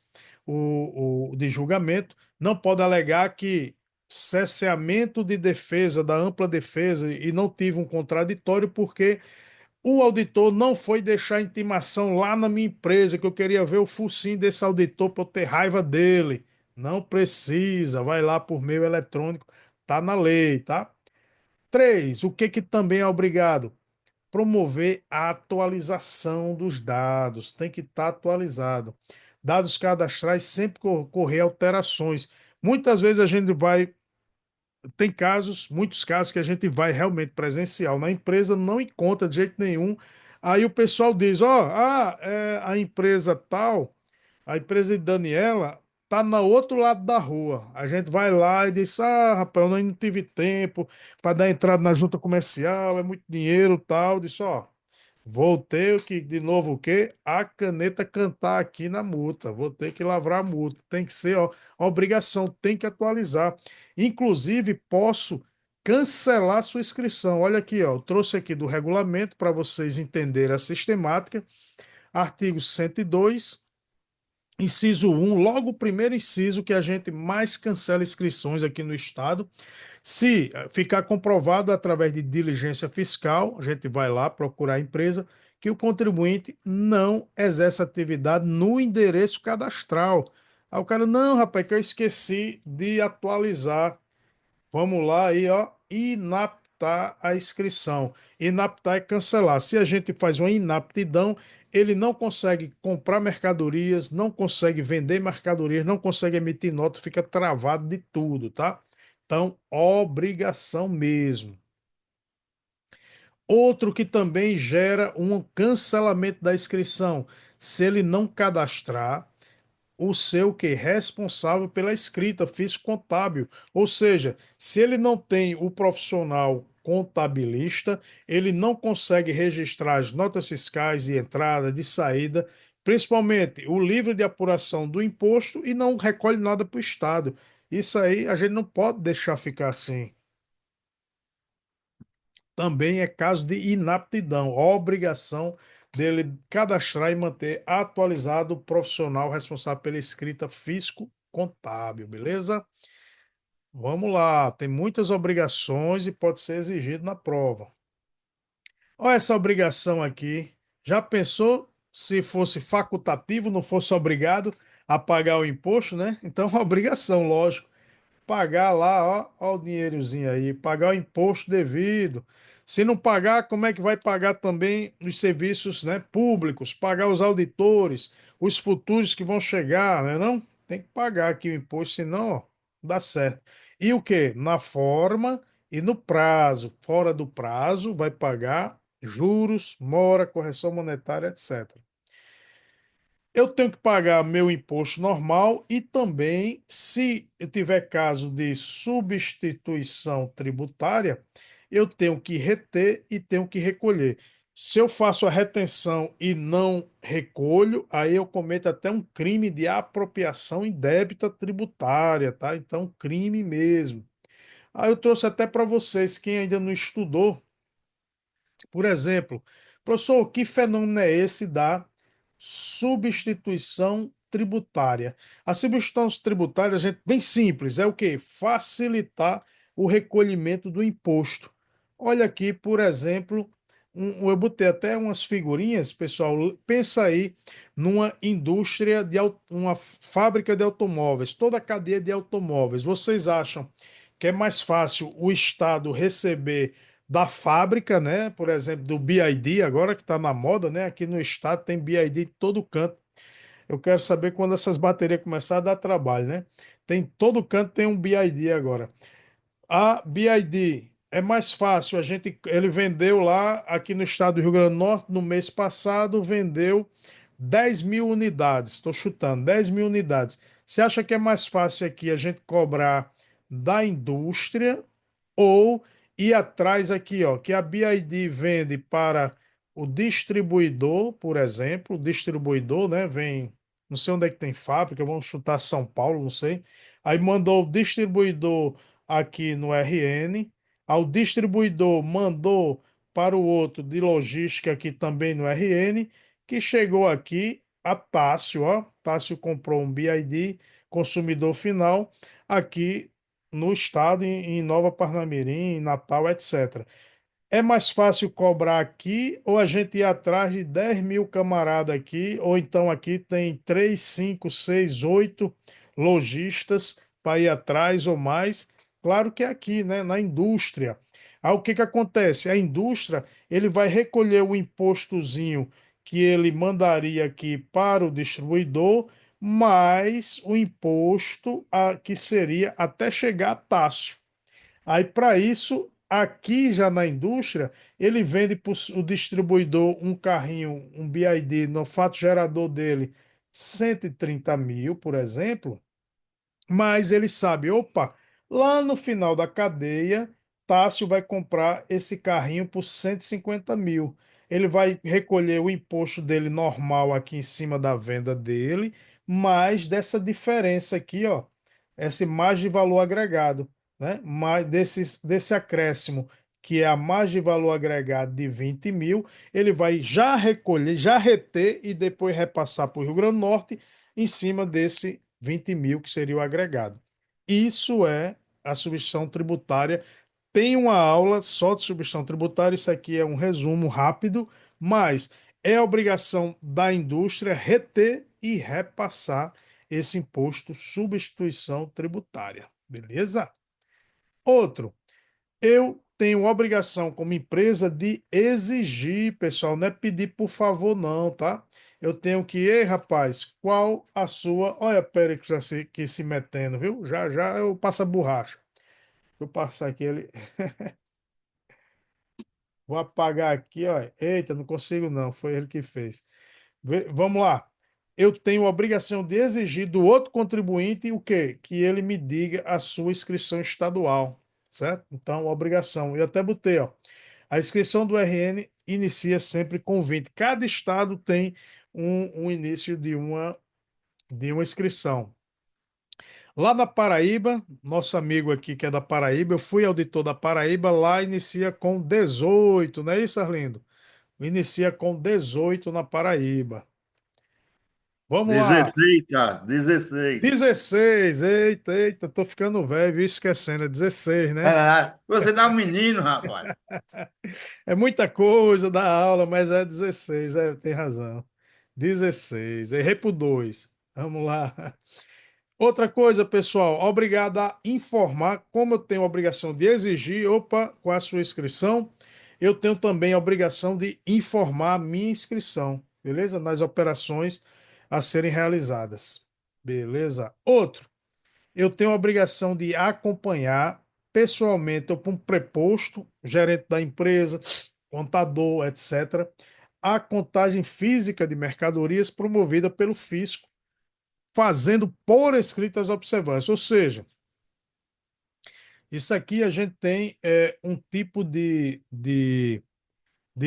o de julgamento, não pode alegar que cesseamento de defesa, da ampla defesa, e não tive um contraditório, porque o auditor não foi deixar intimação lá na minha empresa, que eu queria ver o focinho desse auditor para eu ter raiva dele. Não precisa, vai lá por meio eletrônico, tá na lei, tá? Três, o que que também é obrigado? Promover a atualização dos dados, tem que estar atualizado. Dados cadastrais sempre ocorrer alterações. Muitas vezes a gente vai, tem casos, muitos casos que a gente vai realmente presencial na empresa, não encontra de jeito nenhum. Aí o pessoal diz: ó, a empresa tal, a empresa de Daniela, tá no outro lado da rua. A gente vai lá e diz: ah, rapaz, eu não tive tempo para dar entrada na junta comercial, é muito dinheiro, tal. Disse: ó, vou ter que, de novo, o quê? A caneta cantar aqui na multa. Vou ter que lavrar a multa. Tem que ser, ó, obrigação, tem que atualizar. Inclusive, posso cancelar sua inscrição. Olha aqui, ó, eu trouxe aqui do regulamento para vocês entenderem a sistemática. Artigo 102, inciso 1, logo o primeiro inciso que a gente mais cancela inscrições aqui no estado. Se ficar comprovado através de diligência fiscal, a gente vai lá procurar a empresa, que o contribuinte não exerce atividade no endereço cadastral. Aí o cara: não, rapaz, que eu esqueci de atualizar. Vamos lá aí, ó, inaptar a inscrição. Inaptar é cancelar. Se a gente faz uma inaptidão, ele não consegue comprar mercadorias, não consegue vender mercadorias, não consegue emitir nota, fica travado de tudo, tá? Então, obrigação mesmo. Outro que também gera um cancelamento da inscrição, se ele não cadastrar o seu que responsável pela escrita físico-contábil. Ou seja, se ele não tem o profissional contabilista, ele não consegue registrar as notas fiscais de entrada, de saída, principalmente o livro de apuração do imposto, e não recolhe nada para o Estado. Isso aí a gente não pode deixar ficar assim. Também é caso de inaptidão, obrigação dele cadastrar e manter atualizado o profissional responsável pela escrita fisco-contábil, beleza? Vamos lá, tem muitas obrigações e pode ser exigido na prova. Olha essa obrigação aqui. Já pensou se fosse facultativo, não fosse obrigado a pagar o imposto, né? Então, é uma obrigação, lógico. Pagar lá, ó o dinheirozinho aí, pagar o imposto devido. Se não pagar, como é que vai pagar também os serviços, né, públicos, pagar os auditores, os futuros que vão chegar, né, não? Tem que pagar aqui o imposto, senão, ó, não dá certo. E o quê? Na forma e no prazo. Fora do prazo, vai pagar juros, mora, correção monetária, etc. Eu tenho que pagar meu imposto normal e também, se eu tiver caso de substituição tributária, eu tenho que reter e tenho que recolher. Se eu faço a retenção e não recolho, aí eu cometo até um crime de apropriação indébita tributária, tá? Então, crime mesmo. Aí eu trouxe até para vocês, quem ainda não estudou, por exemplo, professor, que fenômeno é esse da substituição tributária? A substituição tributária, gente, bem simples, é o quê? Facilitar o recolhimento do imposto. Olha aqui, por exemplo, eu botei até umas figurinhas, pessoal. Pensa aí numa indústria uma fábrica de automóveis, toda a cadeia de automóveis. Vocês acham que é mais fácil o Estado receber da fábrica, né? Por exemplo, do BYD, agora que está na moda, né? Aqui no estado tem BYD em todo canto. Eu quero saber quando essas baterias começar a dar trabalho, né? Tem todo canto tem um BYD agora. A BID é mais fácil. Ele vendeu lá, aqui no estado do Rio Grande do Norte, no mês passado, vendeu 10 mil unidades. Estou chutando, 10 mil unidades. Você acha que é mais fácil aqui a gente cobrar da indústria ou ir atrás aqui, ó, que a BID vende para o distribuidor, por exemplo, o distribuidor, né, vem, não sei onde é que tem fábrica, vamos chutar São Paulo, não sei. Aí mandou o distribuidor aqui no RN, ao distribuidor mandou para o outro de logística aqui também no RN, que chegou aqui a Tássio, ó. Tássio comprou um BID, consumidor final, aqui no estado, em Nova Parnamirim, em Natal, etc. É mais fácil cobrar aqui ou a gente ir atrás de 10 mil camaradas aqui, ou então aqui tem 3, 5, 6, 8 lojistas para ir atrás ou mais? Claro que é aqui, né, na indústria. Aí o que que acontece? A indústria, ele vai recolher o impostozinho que ele mandaria aqui para o distribuidor, mais o imposto que seria até chegar a Tássio. Aí, para isso, aqui já na indústria, ele vende para o distribuidor um carrinho, um BID, no fato gerador dele, 130 mil, por exemplo, mas ele sabe, opa, lá no final da cadeia, Tássio vai comprar esse carrinho por 150 mil. Ele vai recolher o imposto dele normal aqui em cima da venda dele, mais dessa diferença aqui, ó, essa margem de valor agregado, né? Mais desse acréscimo, que é a margem de valor agregado de 20 mil, ele vai já recolher, já reter e depois repassar para o Rio Grande do Norte em cima desse 20 mil, que seria o agregado. Isso é a substituição tributária. Tem uma aula só de substituição tributária, isso aqui é um resumo rápido, mas é obrigação da indústria reter e repassar esse imposto substituição tributária, beleza? Outro, eu tenho obrigação como empresa de exigir, pessoal, não é pedir por favor, não, tá? Eu tenho que, ei, rapaz, qual a sua. Olha, Pérez que se metendo, viu? Já já eu passo a borracha. Vou passar aqui ele. Vou apagar aqui, olha. Eita, não consigo não, foi ele que fez. Vamos lá. Eu tenho a obrigação de exigir do outro contribuinte o quê? Que ele me diga a sua inscrição estadual, certo? Então, obrigação. Eu até botei, ó. A inscrição do RN inicia sempre com 20. Cada estado tem um início de uma inscrição. Lá na Paraíba, nosso amigo aqui que é da Paraíba, eu fui auditor da Paraíba, lá inicia com 18, não é isso, Arlindo? Inicia com 18 na Paraíba. Vamos lá. 16, cara, 16. 16. Eita, eita, tô ficando velho, viu? Esquecendo, é 16, né? Ah, você dá um menino, rapaz. É muita coisa da aula, mas é 16, tem razão. 16. Errei por 2. Vamos lá. Outra coisa, pessoal, obrigado a informar, como eu tenho a obrigação de exigir, opa, com a sua inscrição, eu tenho também a obrigação de informar a minha inscrição, beleza? Nas operações a serem realizadas. Beleza? Outro, eu tenho a obrigação de acompanhar pessoalmente ou para um preposto, gerente da empresa, contador, etc., a contagem física de mercadorias promovida pelo fisco, fazendo por escrito as observâncias. Ou seja, isso aqui a gente tem um tipo de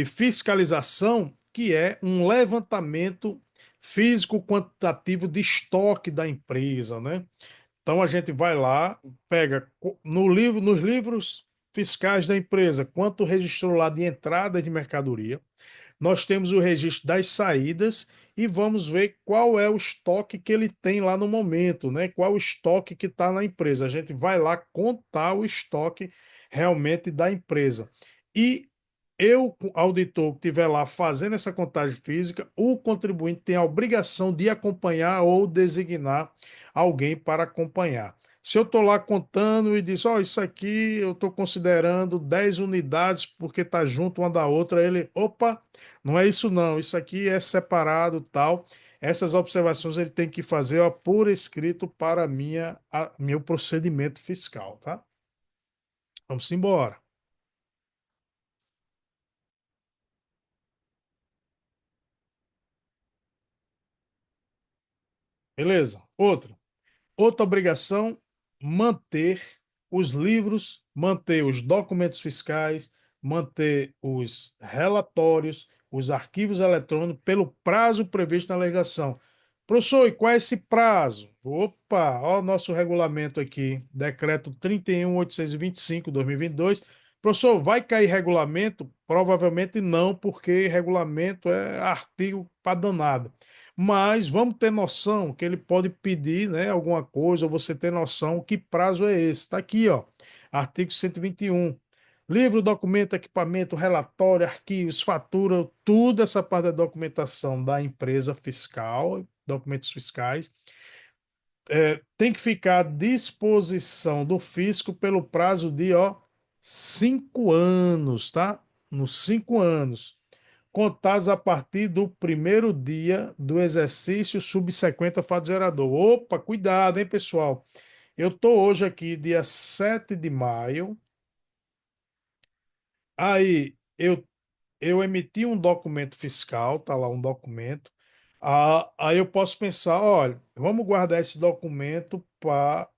fiscalização que é um levantamento físico quantitativo de estoque da empresa, né? Então a gente vai lá, pega nos livros fiscais da empresa, quanto registrou lá de entrada de mercadoria. Nós temos o registro das saídas e vamos ver qual é o estoque que ele tem lá no momento, né? Qual o estoque que está na empresa. A gente vai lá contar o estoque realmente da empresa. E eu, auditor, que estiver lá fazendo essa contagem física, o contribuinte tem a obrigação de acompanhar ou designar alguém para acompanhar. Se eu estou lá contando e diz, ó, isso aqui eu estou considerando 10 unidades porque está junto uma da outra, ele, opa, não é isso não, isso aqui é separado, tal. Essas observações ele tem que fazer, ó, por escrito para meu procedimento fiscal, tá? Vamos embora. Beleza? Outra obrigação, manter os livros, manter os documentos fiscais, manter os relatórios, os arquivos eletrônicos pelo prazo previsto na legislação. Professor, e qual é esse prazo? Opa, ó o nosso regulamento aqui, decreto 31.825/2022. Professor, vai cair regulamento? Provavelmente não, porque regulamento é artigo para danado. Mas vamos ter noção que ele pode pedir, né, alguma coisa, ou você ter noção que prazo é esse. Está aqui, ó, artigo 121. Livro, documento, equipamento, relatório, arquivos, fatura, tudo essa parte da documentação da empresa fiscal, documentos fiscais, tem que ficar à disposição do fisco pelo prazo de, ó, 5 anos, tá? Nos 5 anos contados a partir do primeiro dia do exercício subsequente ao fato gerador. Opa, cuidado, hein, pessoal? Eu estou hoje aqui, dia 7 de maio. Aí eu emiti um documento fiscal, tá lá um documento. Aí eu posso pensar, olha, vamos guardar esse documento por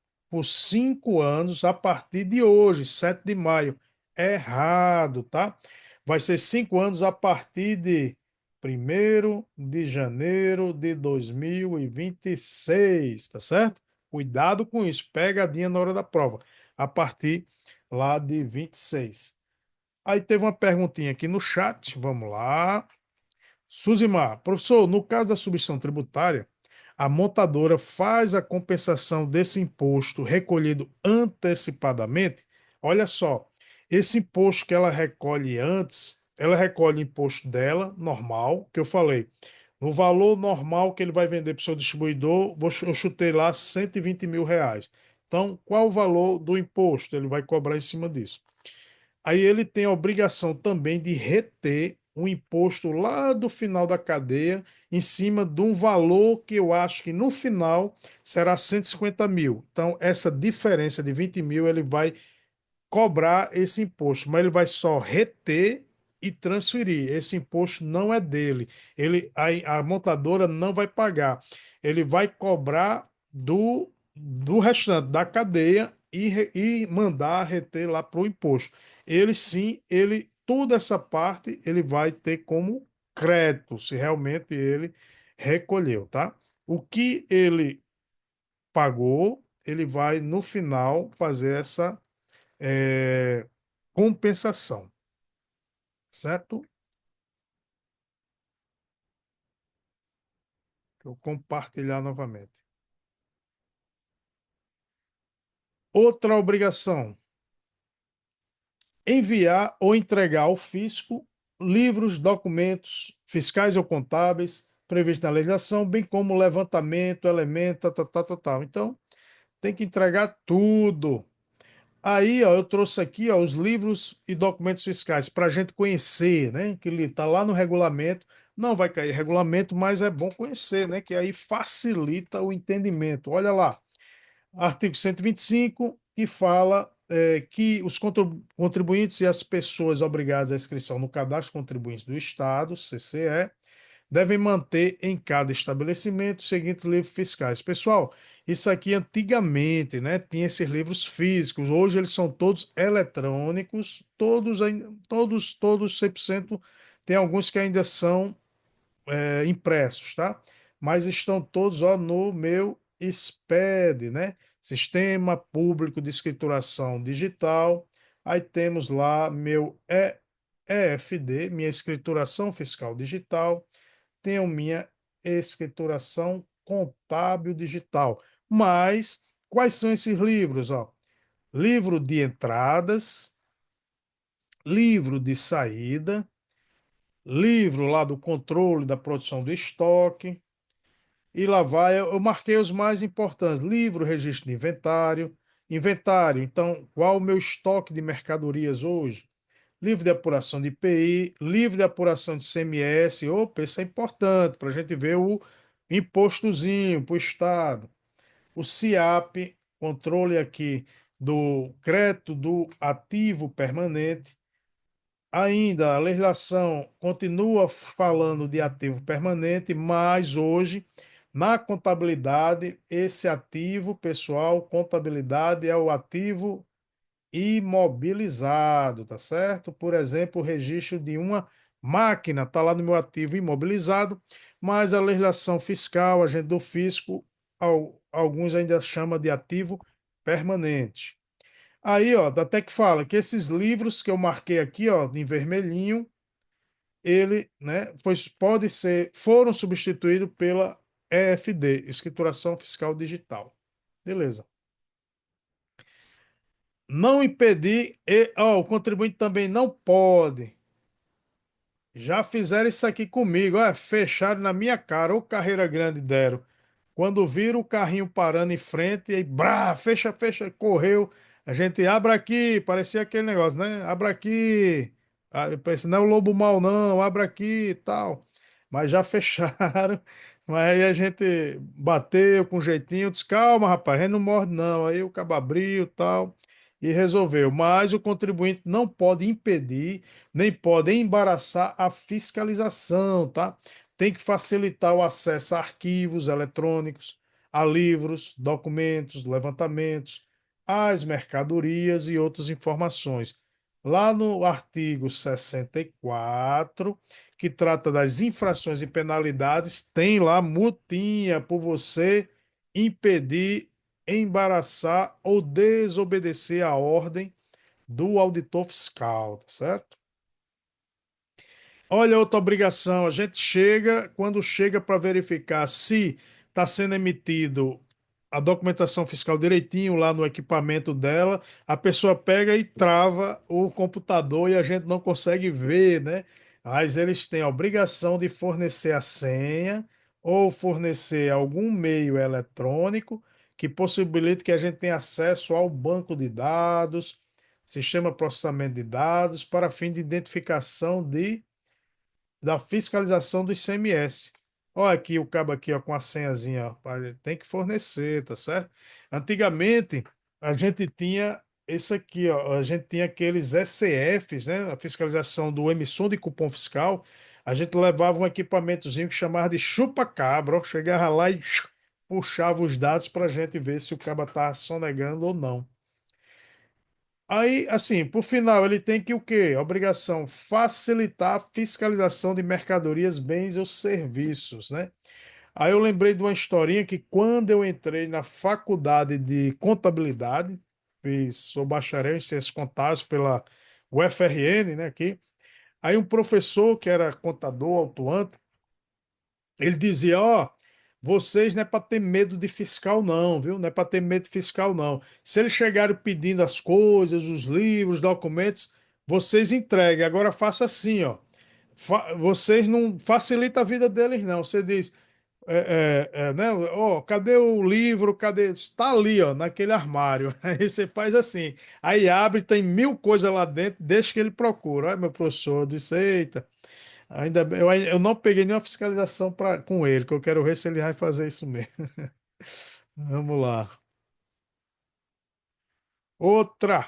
5 anos a partir de hoje, 7 de maio. Errado, tá? Vai ser 5 anos a partir de 1º de janeiro de 2026, tá certo? Cuidado com isso, pegadinha na hora da prova. A partir lá de 26. Aí teve uma perguntinha aqui no chat, vamos lá. Suzimar, professor, no caso da substituição tributária, a montadora faz a compensação desse imposto recolhido antecipadamente? Olha só, esse imposto que ela recolhe antes, ela recolhe o imposto dela, normal, que eu falei, no valor normal que ele vai vender para o seu distribuidor, eu chutei lá R$ 120.000. Então, qual o valor do imposto? Ele vai cobrar em cima disso. Aí ele tem a obrigação também de reter um imposto lá do final da cadeia, em cima de um valor que eu acho que no final será 150 mil. Então, essa diferença de 20 mil ele vai cobrar esse imposto, mas ele vai só reter e transferir. Esse imposto não é dele. A montadora não vai pagar. Ele vai cobrar do restante da cadeia e mandar reter lá para o imposto. Ele sim, toda essa parte ele vai ter como crédito, se realmente ele recolheu, tá? O que ele pagou, ele vai no final fazer essa é, compensação, certo? Vou compartilhar novamente. Outra obrigação: enviar ou entregar ao fisco livros, documentos fiscais ou contábeis previstos na legislação, bem como levantamento, elemento, tal, tal, tal, tal. Então, tem que entregar tudo. Aí, ó, eu trouxe aqui, ó, os livros e documentos fiscais para a gente conhecer, né? Que ele está lá no regulamento. Não vai cair regulamento, mas é bom conhecer, né? Que aí facilita o entendimento. Olha lá, artigo 125, que fala que os contribuintes e as pessoas obrigadas à inscrição no Cadastro de Contribuintes do Estado, CCE, devem manter em cada estabelecimento os seguintes livros fiscais. Pessoal, isso aqui antigamente, né, tinha esses livros físicos, hoje eles são todos eletrônicos, todos 100%, tem alguns que ainda são impressos, tá? Mas estão todos, ó, no meu SPED, né? Sistema Público de Escrituração Digital. Aí temos lá meu EFD, minha escrituração fiscal digital, tenho minha escrituração contábil digital. Mas quais são esses livros? Ó? Livro de entradas, livro de saída, livro lá do controle da produção do estoque, e lá vai, eu marquei os mais importantes: livro, registro de inventário, inventário, então, qual o meu estoque de mercadorias hoje? Livro de apuração de IPI, livro de apuração de CMS. Opa, isso é importante para a gente ver o impostozinho para o Estado. O CIAP, controle aqui do crédito do ativo permanente. Ainda a legislação continua falando de ativo permanente, mas hoje, na contabilidade, esse ativo, pessoal, contabilidade é o ativo imobilizado, tá certo? Por exemplo, o registro de uma máquina está lá no meu ativo imobilizado, mas a legislação fiscal, a gente do fisco, alguns ainda chama de ativo permanente. Aí, ó, até que fala que esses livros que eu marquei aqui, ó, em vermelhinho, ele, né, pode ser, foram substituídos pela EFD, Escrituração Fiscal Digital. Beleza. Não impedir, ó, o contribuinte também não pode. Já fizeram isso aqui comigo, fecharam na minha cara, ô carreira grande deram. Quando viram o carrinho parando em frente, e aí, brá, fecha, fecha, correu. A gente abre aqui, parecia aquele negócio, né? Abre aqui. Ah, eu pensei, não é o lobo mau, não, abre aqui e tal. Mas já fecharam. Mas aí a gente bateu com jeitinho, disse, calma, rapaz, a gente não morde, não. Aí o cabo abriu e tal, e resolveu. Mas o contribuinte não pode impedir, nem pode embaraçar a fiscalização, tá? Tem que facilitar o acesso a arquivos eletrônicos, a livros, documentos, levantamentos, às mercadorias e outras informações. Lá no artigo 64, que trata das infrações e penalidades, tem lá multinha por você impedir, embaraçar ou desobedecer a ordem do auditor fiscal, tá certo? Olha, outra obrigação, a gente chega, quando chega para verificar se está sendo emitido a documentação fiscal direitinho lá no equipamento dela, a pessoa pega e trava o computador e a gente não consegue ver, né? Mas eles têm a obrigação de fornecer a senha ou fornecer algum meio eletrônico que possibilite que a gente tenha acesso ao banco de dados, sistema de processamento de dados, para fim de identificação da fiscalização do ICMS. Olha aqui o cabo aqui, ó, com a senhazinha, ó, tem que fornecer, tá certo? Antigamente, a gente tinha esse aqui, ó, a gente tinha aqueles SCFs, né, a fiscalização do emissor de cupom fiscal, a gente levava um equipamentozinho que chamava de chupa-cabra, ó, chegava lá e puxava os dados para a gente ver se o cabo estava sonegando ou não. Aí, assim, por final, ele tem que o quê? A obrigação facilitar a fiscalização de mercadorias, bens ou serviços, né? Aí eu lembrei de uma historinha que quando eu entrei na faculdade de contabilidade, sou bacharel em ciências contábeis pela UFRN, né, aqui. Aí um professor que era contador, autuante, ele dizia, ó, vocês não é para ter medo de fiscal não, viu? Não é para ter medo de fiscal não. Se eles chegarem pedindo as coisas, os livros, documentos, vocês entreguem. Agora faça assim, ó. Vocês não facilita a vida deles não. Você diz, né? Ó, cadê o livro? Cadê? Está ali, ó, naquele armário. Aí você faz assim. Aí abre, tem 1000 coisas lá dentro, deixa que ele procura. Aí meu professor eu disse, eita. Ainda bem, eu não peguei nenhuma fiscalização com ele, que eu quero ver se ele vai fazer isso mesmo. Vamos lá. Outra.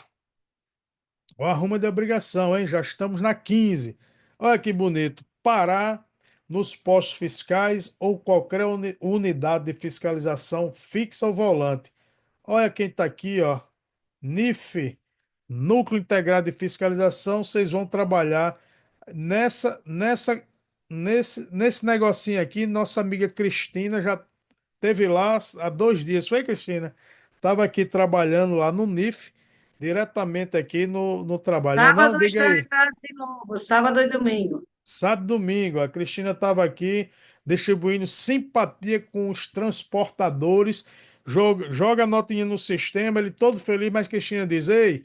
O arruma de obrigação, hein? Já estamos na 15. Olha que bonito. Parar nos postos fiscais ou qualquer unidade de fiscalização fixa ou volante. Olha quem está aqui, ó. NIF, Núcleo Integrado de Fiscalização. Vocês vão trabalhar nessa, nessa, nesse negocinho aqui. Nossa amiga Cristina já teve lá há 2 dias. Foi, Cristina? Estava aqui trabalhando lá no NIF, diretamente aqui no trabalho. Não, não, Sábado diga estarei aí. em casa de novo, sábado e domingo. Sábado e domingo, a Cristina estava aqui distribuindo simpatia com os transportadores, joga a notinha no sistema, ele todo feliz, mas Cristina diz: Ei,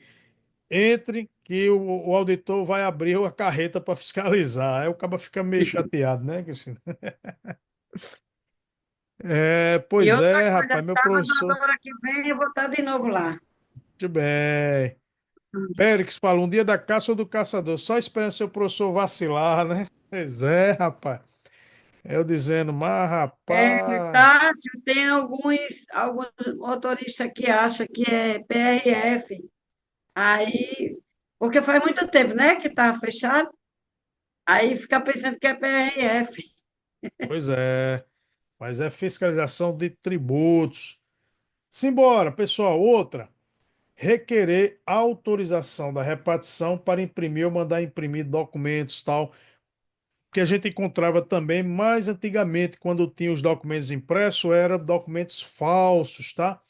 entre que o auditor vai abrir a carreta para fiscalizar. Aí o cara fica meio chateado, né, Cristina? É, E pois outra é, coisa, rapaz, meu sábado professor. agora que vem eu vou estar de novo lá. Muito bem. Périx fala, um dia da caça ou do caçador, só esperando seu professor vacilar, né? Pois é, rapaz. Eu dizendo, mas É, rapaz, Tássio, tem alguns motoristas que acham que é PRF. Aí, porque faz muito tempo, né, que está fechado, aí fica pensando que é PRF. pois é, mas é fiscalização de tributos. Simbora, pessoal, outra. Requerer autorização da repartição para imprimir ou mandar imprimir documentos, tal, que a gente encontrava também mais antigamente, quando tinha os documentos impressos, eram documentos falsos, tá?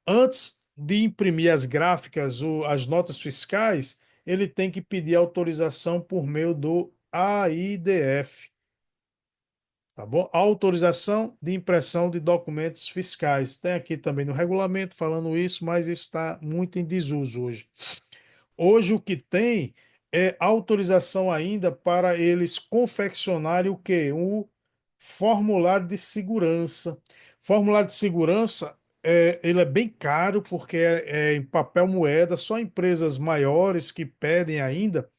Antes de imprimir as gráficas, as notas fiscais, ele tem que pedir autorização por meio do AIDF, tá bom? Autorização de impressão de documentos fiscais. Tem aqui também no regulamento falando isso, mas isso está muito em desuso hoje. Hoje o que tem é autorização ainda para eles confeccionarem o quê? O formulário de segurança. Formulário de segurança, ele é bem caro porque é em papel moeda, só empresas maiores que pedem ainda,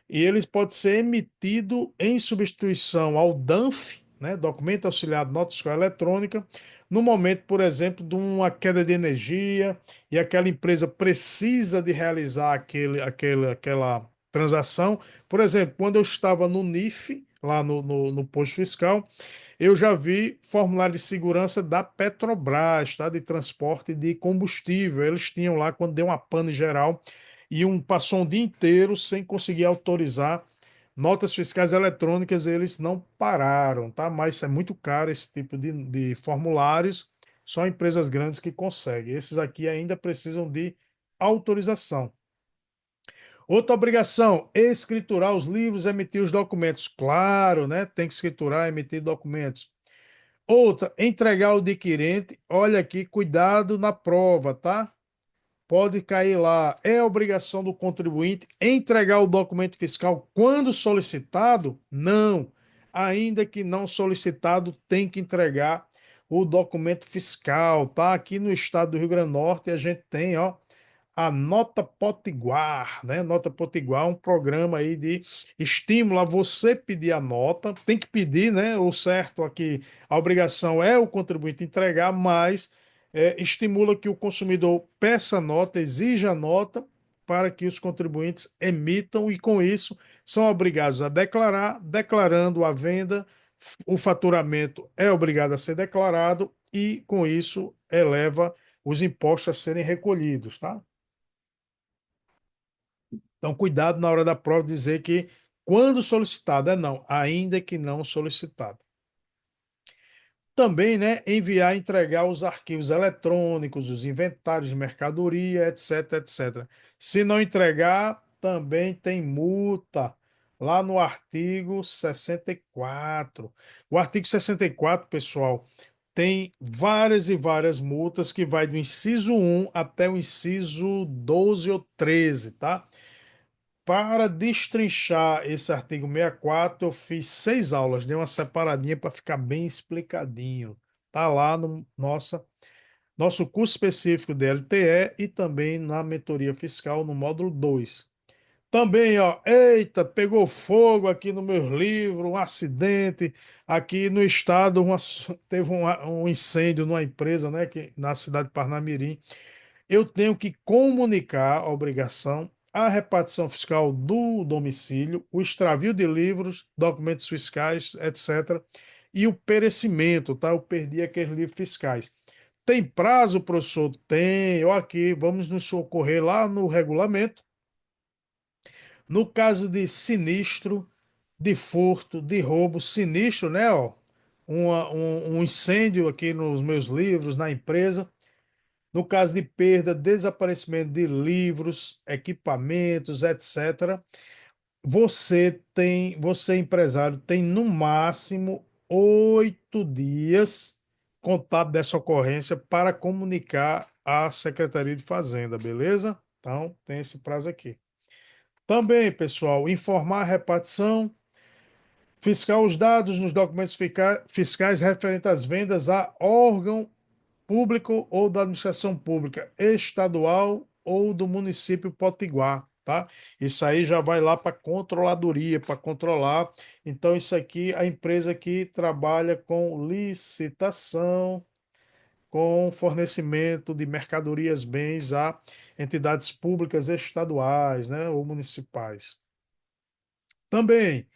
e eles pode ser emitido em substituição ao DANF, né, Documento Auxiliar de Nota Fiscal Eletrônica, no momento, por exemplo, de uma queda de energia e aquela empresa precisa de realizar aquela transação. Por exemplo, quando eu estava no NIF, lá no posto fiscal, eu já vi formulário de segurança da Petrobras, tá? De transporte de combustível. Eles tinham lá quando deu uma pane geral e passou um dia inteiro sem conseguir autorizar notas fiscais eletrônicas, eles não pararam, tá? Mas é muito caro esse tipo de formulários, só empresas grandes que conseguem. Esses aqui ainda precisam de autorização. Outra obrigação, escriturar os livros, emitir os documentos. Claro, né? Tem que escriturar, emitir documentos. Outra, entregar o adquirente. Olha aqui, cuidado na prova, tá? Pode cair lá. É obrigação do contribuinte entregar o documento fiscal quando solicitado? Não. Ainda que não solicitado, tem que entregar o documento fiscal, tá? Aqui no estado do Rio Grande do Norte a gente tem, ó, a Nota Potiguar, né? Nota Potiguar é um programa aí de estímulo a você pedir a nota. Tem que pedir, né? O certo aqui, a obrigação é o contribuinte entregar, mas estimula que o consumidor peça a nota, exija a nota para que os contribuintes emitam e com isso são obrigados a declarar, declarando a venda, o faturamento é obrigado a ser declarado e com isso eleva os impostos a serem recolhidos, tá? Então, cuidado na hora da prova dizer que quando solicitado é não, ainda que não solicitado. Também, né, enviar e entregar os arquivos eletrônicos, os inventários de mercadoria, etc, etc. Se não entregar, também tem multa lá no artigo 64. O artigo 64, pessoal, tem várias e várias multas que vai do inciso 1 até o inciso 12 ou 13, tá? Para destrinchar esse artigo 64, eu fiz 6 aulas, dei uma separadinha para ficar bem explicadinho. Tá lá no nosso curso específico de LTE e também na mentoria fiscal no módulo 2. Também, ó, eita, pegou fogo aqui no meu livro, um acidente aqui no estado, teve um incêndio numa empresa, né, na cidade de Parnamirim. Eu tenho que comunicar a obrigação, a repartição fiscal do domicílio, o extravio de livros, documentos fiscais, etc. E o perecimento, tá? Eu perdi aqueles livros fiscais. Tem prazo, professor? Tem. Ó, aqui, vamos nos socorrer lá no regulamento. No caso de sinistro, de furto, de roubo, sinistro, né? Ó, um incêndio aqui nos meus livros, na empresa. No caso de perda, desaparecimento de livros, equipamentos, etc. você empresário, tem no máximo 8 dias contado dessa ocorrência para comunicar à Secretaria de Fazenda, beleza? Então, tem esse prazo aqui. Também, pessoal, informar a repartição fiscal os dados nos documentos fiscais referentes às vendas a órgão público ou da administração pública estadual ou do município potiguar, tá? Isso aí já vai lá para a controladoria, para controlar. Então, isso aqui, a empresa que trabalha com licitação, com fornecimento de mercadorias, bens a entidades públicas estaduais, né, ou municipais. Também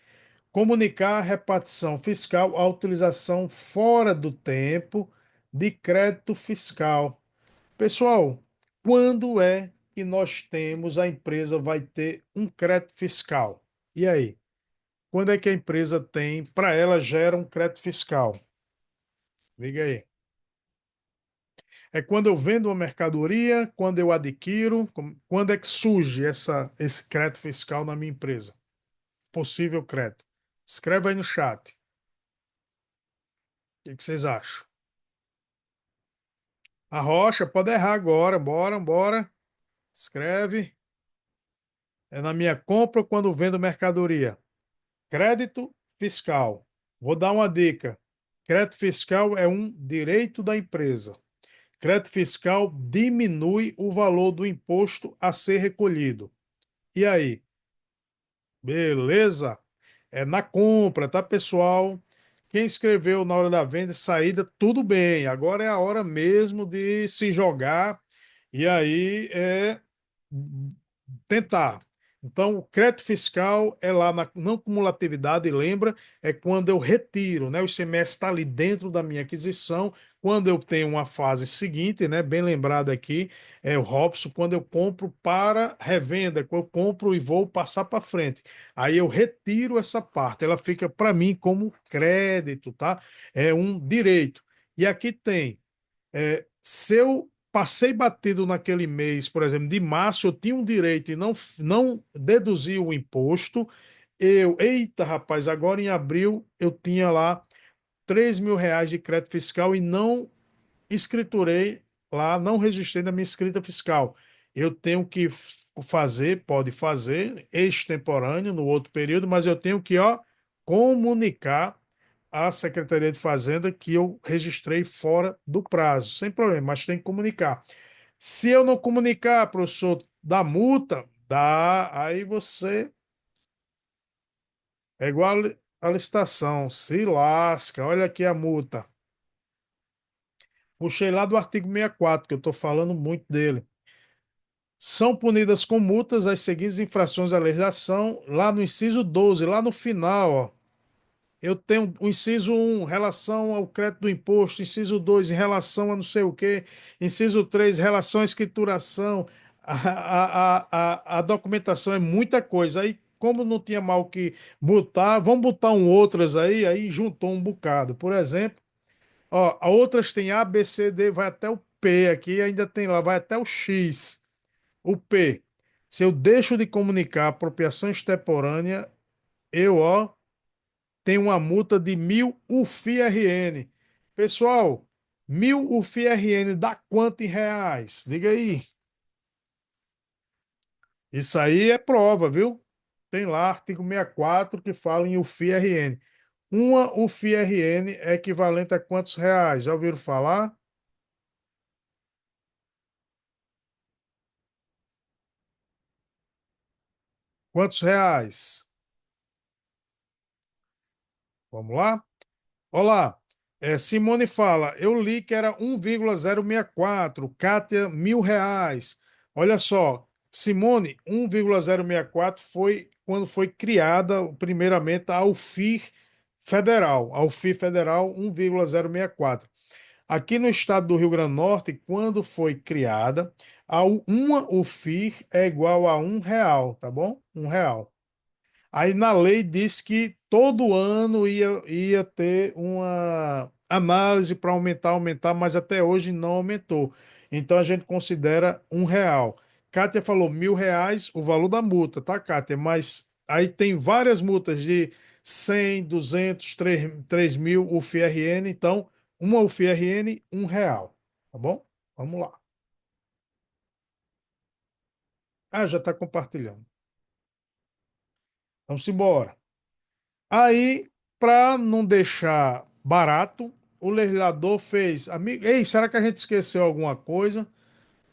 comunicar a repartição fiscal, a utilização fora do tempo de crédito fiscal. Pessoal, quando é que nós temos, a empresa vai ter um crédito fiscal? E aí? Quando é que a empresa tem, para ela, gera um crédito fiscal? Diga aí. É quando eu vendo uma mercadoria, quando eu adquiro, quando é que surge esse crédito fiscal na minha empresa? Possível crédito. Escreve aí no chat. O que vocês acham? A Rocha, pode errar agora. Bora, bora. Escreve. É na minha compra ou quando vendo mercadoria? Crédito fiscal. Vou dar uma dica. Crédito fiscal é um direito da empresa. Crédito fiscal diminui o valor do imposto a ser recolhido. E aí? Beleza? É na compra, tá, pessoal? Quem escreveu na hora da venda e saída, tudo bem. Agora é a hora mesmo de se jogar e aí tentar. Então, o crédito fiscal é lá na não cumulatividade, lembra? É quando eu retiro, né? O ICMS está ali dentro da minha aquisição. Quando eu tenho uma fase seguinte, né? Bem lembrado aqui, é o Robson, quando eu compro para revenda, quando eu compro e vou passar para frente. Aí eu retiro essa parte, ela fica para mim como crédito, tá? É um direito. E aqui tem se eu passei batido naquele mês, por exemplo, de março, eu tinha um direito e não deduzi o imposto, eita, rapaz, agora em abril eu tinha lá R$ 3.000 de crédito fiscal e não escriturei lá, não registrei na minha escrita fiscal. Eu tenho que fazer, pode fazer, extemporâneo no outro período, mas eu tenho que, ó, comunicar à Secretaria de Fazenda que eu registrei fora do prazo, sem problema, mas tem que comunicar. Se eu não comunicar, professor, da multa, dá, aí você é igual a licitação, se lasca, olha aqui a multa. Puxei lá do artigo 64, que eu estou falando muito dele. São punidas com multas as seguintes infrações à legislação, lá no inciso 12, lá no final, ó. Eu tenho o inciso 1, relação ao crédito do imposto, inciso 2, em relação a não sei o quê, inciso 3, relação à escrituração, a documentação é muita coisa. Aí, como não tinha mal que botar, vamos botar um outras aí juntou um bocado. Por exemplo, ó, a outras tem A, B, C, D, vai até o P aqui, ainda tem lá, vai até o X. O P. Se eu deixo de comunicar a apropriação extemporânea, ó, tenho uma multa de 1.000 UFRN. Pessoal, 1.000 UFRN dá quanto em reais? Diga aí. Isso aí é prova, viu? Tem lá artigo 64 que fala em UFRN. Uma UFRN é equivalente a quantos reais? Já ouviram falar? Quantos reais? Vamos lá? Olá, Simone fala, eu li que era 1,064, Kátia, R$ 1.000. Olha só, Simone, 1,064 foi quando foi criada, primeiramente, a UFIR Federal 1,064. Aqui no estado do Rio Grande do Norte, quando foi criada, uma UFIR é igual a R$ 1, tá bom? R$ 1. Aí na lei diz que todo ano ia ter uma análise para aumentar, mas até hoje não aumentou. Então a gente considera R$ 1. Kátia falou R$ 1.000, o valor da multa, tá, Kátia? Mas Aí tem várias multas de 100, 200, 3.000 UFRN. Então, uma UFRN, R$ 1, tá bom? Vamos lá. Ah, já está compartilhando. Vamos embora. Aí, para não deixar barato, o legislador fez, amigo, ei, será que a gente esqueceu alguma coisa?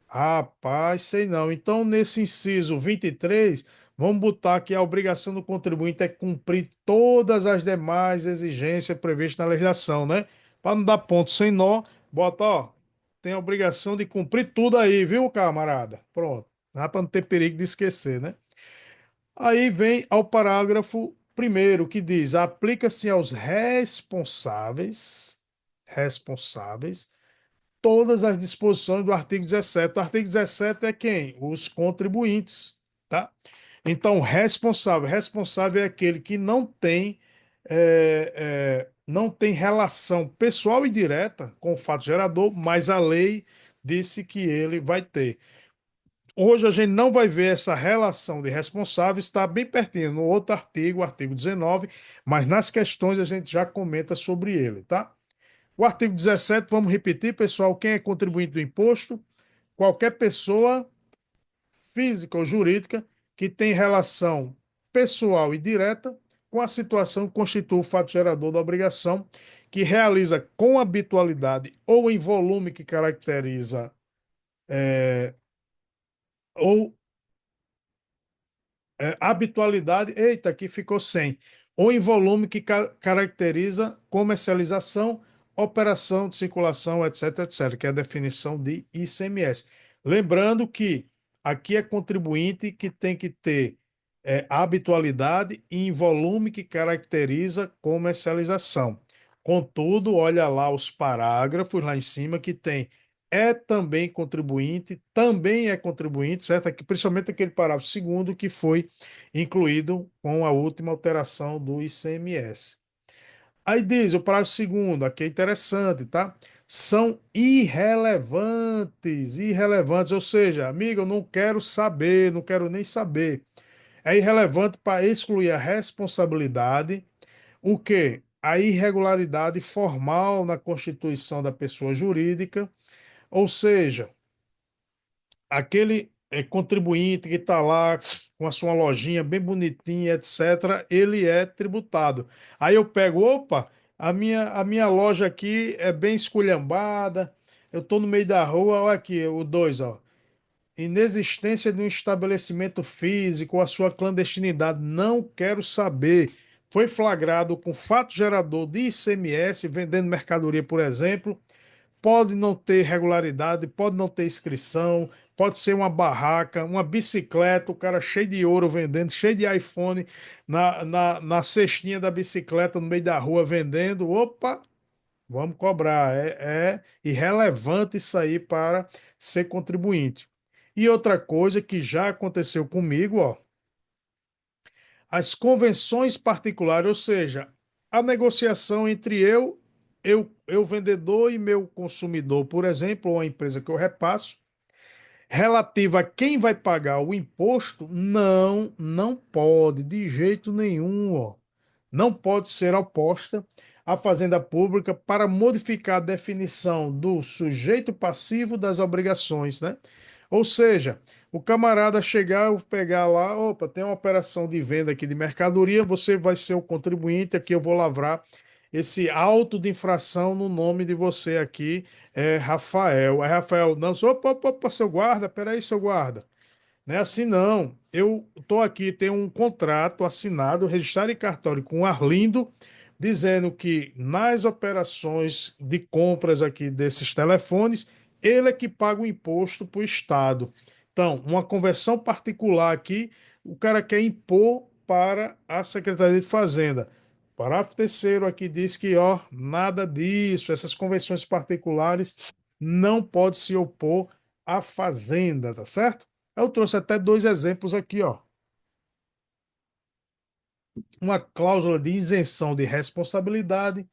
Rapaz, sei não. Então, nesse inciso 23, vamos botar que a obrigação do contribuinte é cumprir todas as demais exigências previstas na legislação, né? Para não dar ponto sem nó, bota, ó, tem a obrigação de cumprir tudo aí, viu, camarada? Pronto. Para não ter perigo de esquecer, né? Aí vem ao parágrafo primeiro, que diz: aplica-se aos responsáveis, todas as disposições do artigo 17. O artigo 17 é quem? Os contribuintes, tá? Então, responsável é aquele que não tem relação pessoal e direta com o fato gerador, mas a lei disse que ele vai ter. Hoje a gente não vai ver essa relação de responsáveis, está bem pertinho no outro artigo, o artigo 19, mas nas questões a gente já comenta sobre ele, tá? O artigo 17, vamos repetir, pessoal, quem é contribuinte do imposto? Qualquer pessoa física ou jurídica que tem relação pessoal e direta com a situação que constitui o fato gerador da obrigação, que realiza com habitualidade ou em volume que caracteriza ou habitualidade, eita, aqui ficou sem, ou em volume que caracteriza comercialização, operação de circulação, etc, etc, que é a definição de ICMS. Lembrando que aqui é contribuinte que tem que ter habitualidade e em volume que caracteriza comercialização. Contudo, olha lá os parágrafos lá em cima que tem também é contribuinte, certo? Aqui, principalmente aquele parágrafo segundo que foi incluído com a última alteração do ICMS. Aí diz o parágrafo segundo, aqui é interessante, tá? São irrelevantes, ou seja, amigo, eu não quero saber, não quero nem saber. É irrelevante para excluir a responsabilidade, o quê? A irregularidade formal na constituição da pessoa jurídica, ou seja, aquele contribuinte que está lá com a sua lojinha bem bonitinha, etc., ele é tributado. Aí eu pego, opa, a minha loja aqui é bem esculhambada, eu estou no meio da rua, olha aqui, o 2, ó. Inexistência de um estabelecimento físico, a sua clandestinidade, não quero saber. Foi flagrado com fato gerador de ICMS, vendendo mercadoria, por exemplo, pode não ter regularidade, pode não ter inscrição, pode ser uma barraca, uma bicicleta, o cara cheio de ouro vendendo, cheio de iPhone na cestinha da bicicleta no meio da rua vendendo. Opa, vamos cobrar. É irrelevante isso aí para ser contribuinte. E outra coisa que já aconteceu comigo, ó, as convenções particulares, ou seja, a negociação entre eu vendedor e meu consumidor, por exemplo, ou a empresa que eu repasso, relativa a quem vai pagar o imposto, não pode, de jeito nenhum, ó. Não pode ser oposta à Fazenda Pública para modificar a definição do sujeito passivo das obrigações, né? Ou seja, o camarada chegar, eu pegar lá, opa, tem uma operação de venda aqui de mercadoria, você vai ser o contribuinte, aqui eu vou lavrar esse auto de infração no nome de você aqui, Rafael. É Rafael, não, opa, seu guarda, peraí, seu guarda. Não é assim, não. Eu estou aqui, tenho um contrato assinado, registrado em cartório com o Arlindo, dizendo que nas operações de compras aqui desses telefones, ele é que paga o imposto para o Estado. Então, uma conversão particular aqui, o cara quer impor para a Secretaria de Fazenda. Parágrafo terceiro aqui diz que, ó, nada disso, essas convenções particulares não pode se opor à Fazenda, tá certo? Eu trouxe até dois exemplos aqui, ó. Uma cláusula de isenção de responsabilidade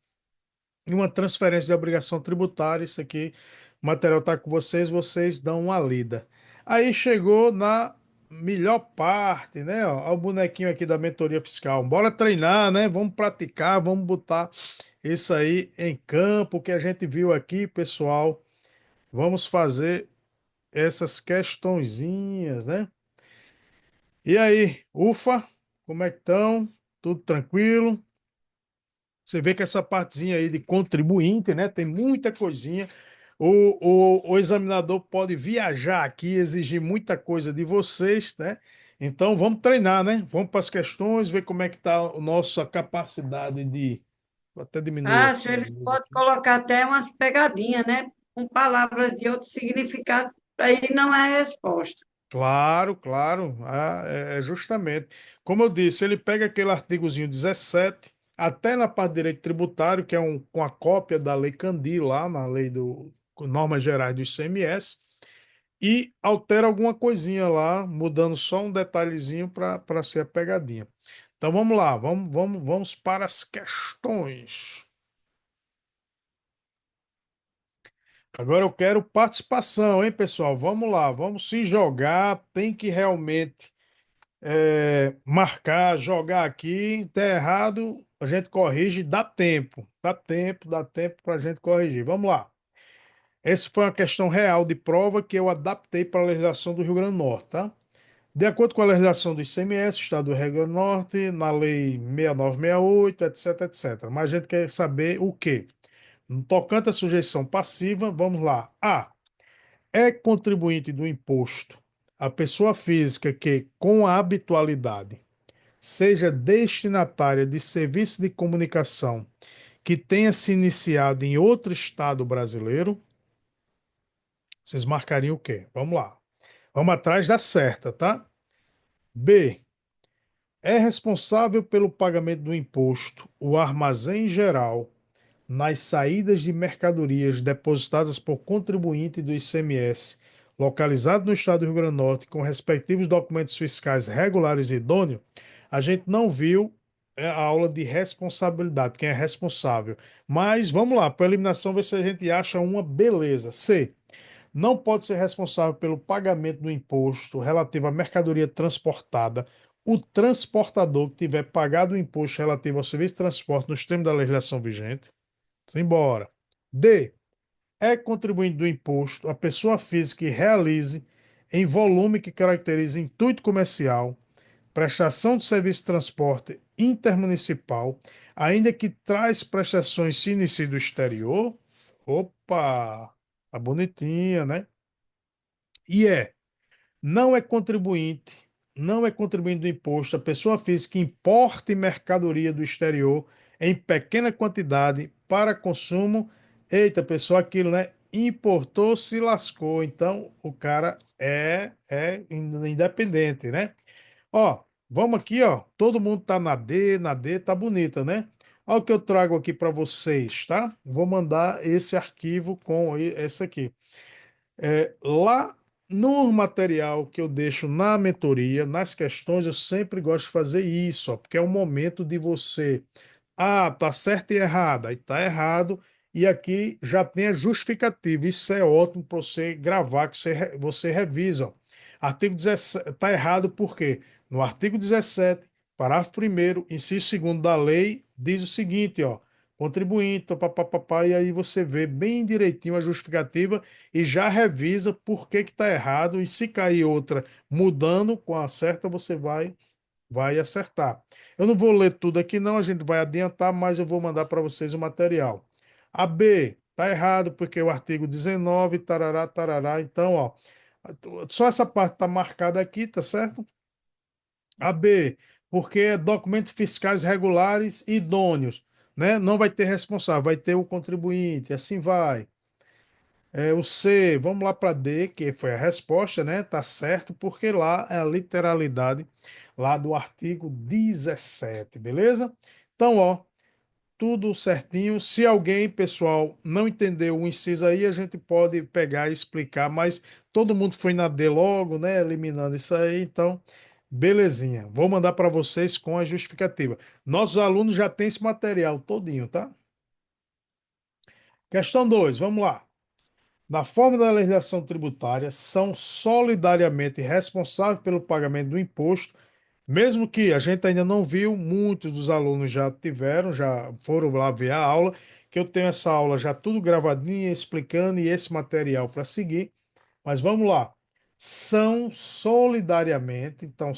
e uma transferência de obrigação tributária. Isso aqui, o material está com vocês, vocês dão uma lida. Aí chegou na melhor parte, né? Ó, ó o bonequinho aqui da mentoria fiscal. Bora treinar, né? Vamos praticar, vamos botar isso aí em campo, o que a gente viu aqui, pessoal. Vamos fazer essas questõezinhas, né? E aí, ufa, como é que estão? Tudo tranquilo? Você vê que essa partezinha aí de contribuinte, né? Tem muita coisinha. O examinador pode viajar aqui, exigir muita coisa de vocês, né? Então vamos treinar, né? Vamos para as questões, ver como é que está a nossa capacidade de. Vou até diminuir essa Acho, eles luz podem aqui. colocar até umas pegadinhas, né? Com palavras de outro significado, aí não é resposta. Claro, claro. É justamente. Como eu disse, ele pega aquele artigozinho 17, até na parte de direito tributário, que é com a cópia da Lei Candir, lá na lei do com Normas Gerais do ICMS, e altera alguma coisinha lá, mudando só um detalhezinho para ser a pegadinha. Então vamos lá, vamos para as questões. Agora eu quero participação, hein, pessoal? Vamos lá, vamos se jogar. Tem que realmente marcar, jogar aqui. Tá errado, a gente corrige. Dá tempo para a gente corrigir. Vamos lá. Essa foi uma questão real de prova que eu adaptei para a legislação do Rio Grande do Norte, tá? De acordo com a legislação do ICMS, Estado do Rio Grande do Norte, na Lei 6968, etc, etc. Mas a gente quer saber o quê? No tocante à sujeição passiva, vamos lá. A. É contribuinte do imposto a pessoa física que, com a habitualidade, seja destinatária de serviço de comunicação que tenha se iniciado em outro estado brasileiro. Vocês marcariam o quê? Vamos lá. Vamos atrás da certa, tá? B. É responsável pelo pagamento do imposto o armazém geral nas saídas de mercadorias depositadas por contribuinte do ICMS, localizado no estado do Rio Grande do Norte, com respectivos documentos fiscais regulares e idôneos. A gente não viu a aula de responsabilidade, quem é responsável. Mas vamos lá, para eliminação, ver se a gente acha uma beleza. C. Não pode ser responsável pelo pagamento do imposto relativo à mercadoria transportada o transportador que tiver pagado o imposto relativo ao serviço de transporte nos termos da legislação vigente. Simbora. D. É contribuinte do imposto a pessoa física que realize, em volume que caracterize intuito comercial, prestação de serviço de transporte intermunicipal, ainda que traz prestações se inicie do exterior. Opa, tá bonitinha, né? E não é contribuinte, não é contribuinte do imposto a pessoa física que importe mercadoria do exterior em pequena quantidade para consumo. Eita, pessoal, aquilo, né? Importou, se lascou. Então, o cara é independente, né? Ó, vamos aqui, ó. Todo mundo tá na D, tá bonita, né? Olha o que eu trago aqui para vocês, tá? Vou mandar esse arquivo com esse aqui. Lá no material que eu deixo na mentoria, nas questões, eu sempre gosto de fazer isso, ó, porque é um momento de você. Ah, tá certo e errado. Aí tá errado. E aqui já tem a justificativa. Isso é ótimo para você gravar, que você revisa. Ó. Artigo 17, tá errado por quê? No artigo 17, parágrafo 1º, inciso 2º da lei, diz o seguinte, ó. Contribuinte, papapá, e aí você vê bem direitinho a justificativa e já revisa por que que tá errado. E se cair outra mudando com a certa, você vai acertar. Eu não vou ler tudo aqui, não, a gente vai adiantar, mas eu vou mandar para vocês o material. A B, tá errado, porque o artigo 19, tarará, tarará. Então, ó, só essa parte tá marcada aqui, tá certo? A B, porque é documentos fiscais regulares e idôneos, né? Não vai ter responsável, vai ter o contribuinte, assim vai. O C, vamos lá para D, que foi a resposta, né? Tá certo, porque lá é a literalidade lá do artigo 17, beleza? Então, ó, tudo certinho. Se alguém, pessoal, não entendeu o inciso aí, a gente pode pegar e explicar, mas todo mundo foi na D logo, né? Eliminando isso aí, então, belezinha. Vou mandar para vocês com a justificativa. Nossos alunos já têm esse material todinho, tá? Questão 2, vamos lá. na forma da legislação tributária, são solidariamente responsáveis pelo pagamento do imposto, mesmo que a gente ainda não viu, muitos dos alunos já tiveram, já foram lá ver a aula, que eu tenho essa aula já tudo gravadinha, explicando e esse material para seguir. Mas vamos lá. São solidariamente. Então,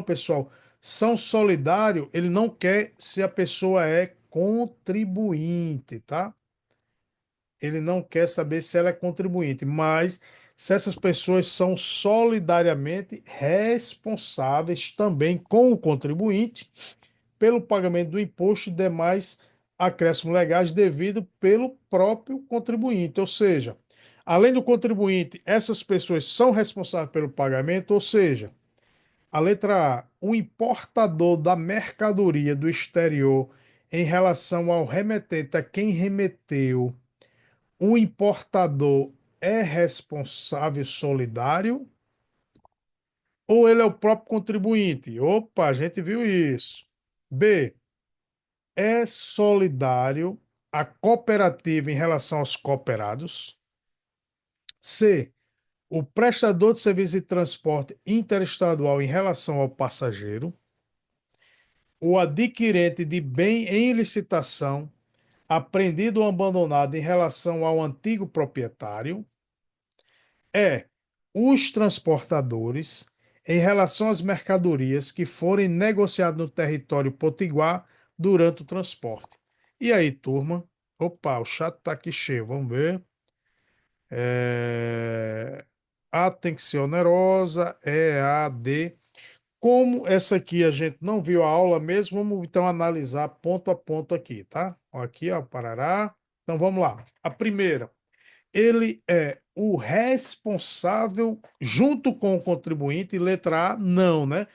pessoal, são solidário, ele não quer se a pessoa é contribuinte, tá? Ele não quer saber se ela é contribuinte, mas se essas pessoas são solidariamente responsáveis também com o contribuinte pelo pagamento do imposto e demais acréscimos legais devido pelo próprio contribuinte. Ou seja, além do contribuinte, essas pessoas são responsáveis pelo pagamento, ou seja, a letra A, o importador da mercadoria do exterior em relação ao remetente a quem remeteu, o importador é responsável solidário ou ele é o próprio contribuinte? Opa, a gente viu isso. B, é solidário a cooperativa em relação aos cooperados? C, o prestador de serviço de transporte interestadual em relação ao passageiro? O adquirente de bem em licitação, apreendido ou abandonado em relação ao antigo proprietário? É os transportadores em relação às mercadorias que forem negociadas no território potiguar durante o transporte. E aí, turma? Opa, o chat tá aqui cheio, vamos ver. A tem que ser onerosa, é a D. Como essa aqui a gente não viu a aula mesmo, vamos então analisar ponto a ponto aqui, tá? Ó, aqui, ó, parará. Então vamos lá. A primeira, ele é o responsável junto com o contribuinte, letra A, não, né?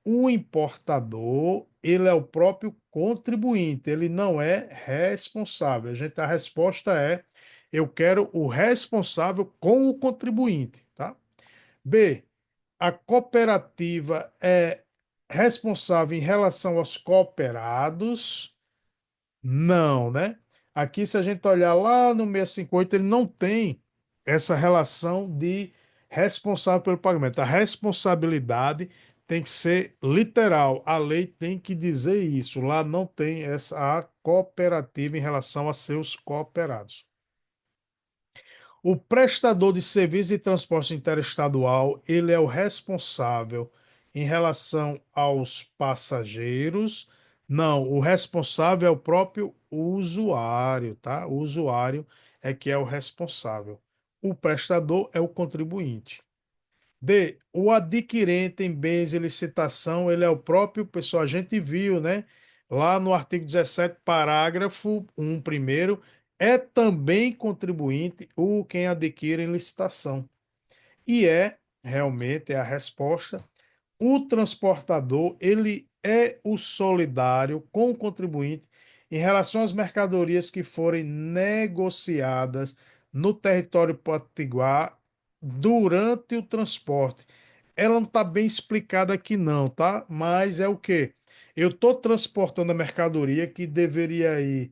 O importador, ele é o próprio contribuinte, ele não é responsável. A resposta é, eu quero o responsável com o contribuinte, tá? B, a cooperativa é responsável em relação aos cooperados? Não, né? Aqui, se a gente olhar lá no 658, ele não tem essa relação de responsável pelo pagamento. A responsabilidade tem que ser literal. A lei tem que dizer isso. Lá não tem essa a cooperativa em relação a seus cooperados. O prestador de serviço de transporte interestadual, ele é o responsável em relação aos passageiros. Não, o responsável é o próprio usuário, tá? O usuário é que é o responsável. O prestador é o contribuinte. D, o adquirente em bens de licitação, ele é o próprio pessoal, a gente viu, né? Lá no artigo 17, parágrafo 1, primeiro, é também contribuinte o quem adquire em licitação. E é, realmente, é a resposta. O transportador, ele é o solidário com o contribuinte em relação às mercadorias que forem negociadas no território potiguar durante o transporte. Ela não está bem explicada aqui não, tá? Mas é o quê? Eu estou transportando a mercadoria que deveria ir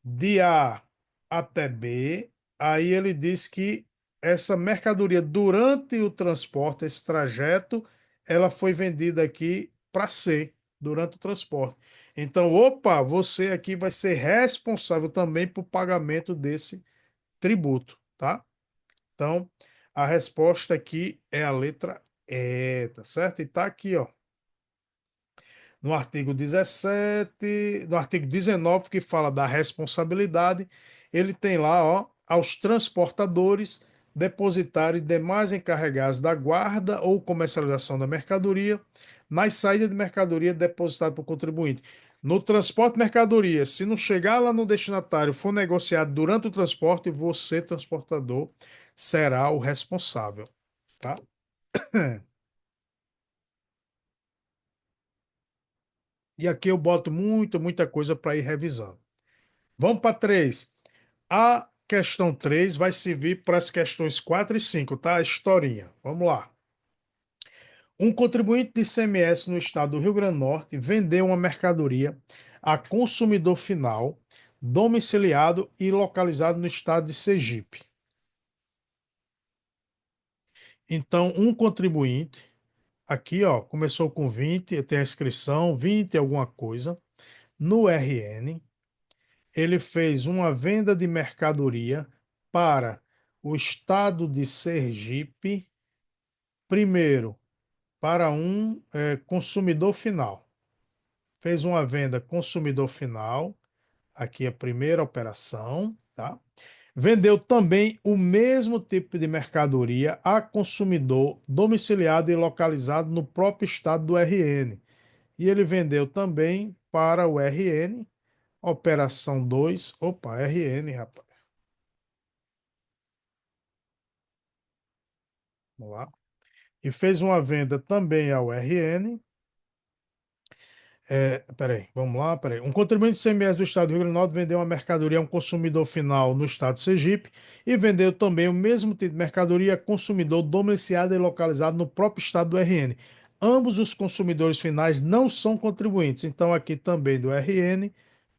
de A até B. Aí ele diz que essa mercadoria, durante o transporte, esse trajeto, ela foi vendida aqui para C, durante o transporte. Então, opa, você aqui vai ser responsável também por pagamento desse tributo, tá? Então, a resposta aqui é a letra E, tá certo? E tá aqui, ó, no artigo 17, no artigo 19, que fala da responsabilidade, ele tem lá, ó, aos transportadores, depositários e demais encarregados da guarda ou comercialização da mercadoria, nas saídas de mercadoria depositada por contribuinte. No transporte de mercadoria, se não chegar lá no destinatário, for negociado durante o transporte, você, transportador, será o responsável, tá? E aqui eu boto muita coisa para ir revisando. Vamos para 3. A questão 3 vai servir para as questões 4 e 5, tá? A historinha. Vamos lá. Um contribuinte de ICMS no estado do Rio Grande do Norte vendeu uma mercadoria a consumidor final domiciliado e localizado no estado de Sergipe. Então, um contribuinte, aqui, ó, começou com 20, tem a inscrição, 20 alguma coisa, no RN, ele fez uma venda de mercadoria para o estado de Sergipe, primeiro, para um consumidor final. Fez uma venda consumidor final, aqui é a primeira operação, tá? Vendeu também o mesmo tipo de mercadoria a consumidor domiciliado e localizado no próprio estado do RN. E ele vendeu também para o RN, operação 2, opa, RN, rapaz. Vamos lá. E fez uma venda também ao RN. Peraí, vamos lá, peraí. Um contribuinte de ICMS do estado do Rio Grande do Norte vendeu uma mercadoria a um consumidor final no estado de Sergipe e vendeu também o mesmo tipo de mercadoria a consumidor domiciliado e localizado no próprio estado do RN. Ambos os consumidores finais não são contribuintes, então aqui também do RN,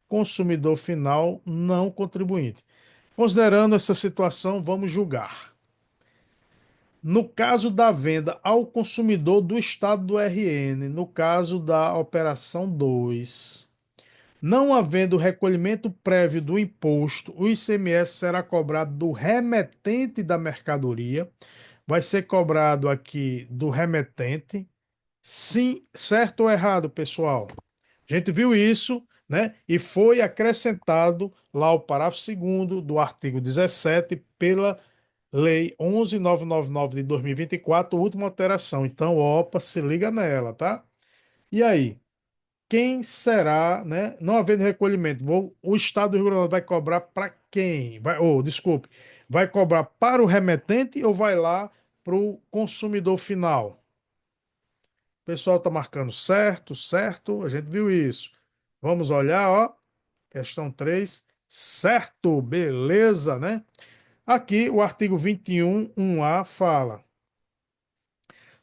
consumidor final não contribuinte. Considerando essa situação, vamos julgar. No caso da venda ao consumidor do estado do RN, no caso da operação 2, não havendo recolhimento prévio do imposto, o ICMS será cobrado do remetente da mercadoria. Vai ser cobrado aqui do remetente. Sim, certo ou errado, pessoal? A gente viu isso, né? E foi acrescentado lá o parágrafo 2º do artigo 17 pela Lei 11.999 de 2024, última alteração. Então, opa, se liga nela, tá? E aí? Quem será, né? Não havendo recolhimento, o Estado do Rio Grande do Norte vai cobrar para quem? Desculpe, vai cobrar para o remetente ou vai lá para o consumidor final? O pessoal está marcando certo, certo, a gente viu isso. Vamos olhar, ó, questão 3, certo, beleza, né? Aqui o artigo 21, 1A fala: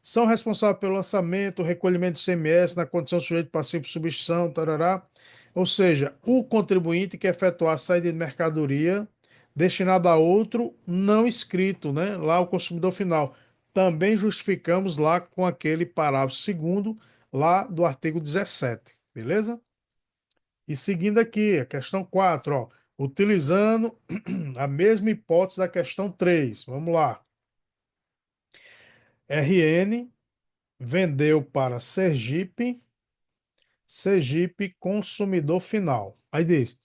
são responsáveis pelo lançamento, recolhimento de ICMS na condição sujeito passivo de substituição, tarará. Ou seja, o contribuinte que efetuar a saída de mercadoria destinada a outro não inscrito, né? Lá o consumidor final. Também justificamos lá com aquele parágrafo 2º lá do artigo 17, beleza? E seguindo aqui, a questão 4, ó, utilizando a mesma hipótese da questão 3. Vamos lá. RN vendeu para Sergipe, Sergipe consumidor final. Aí diz: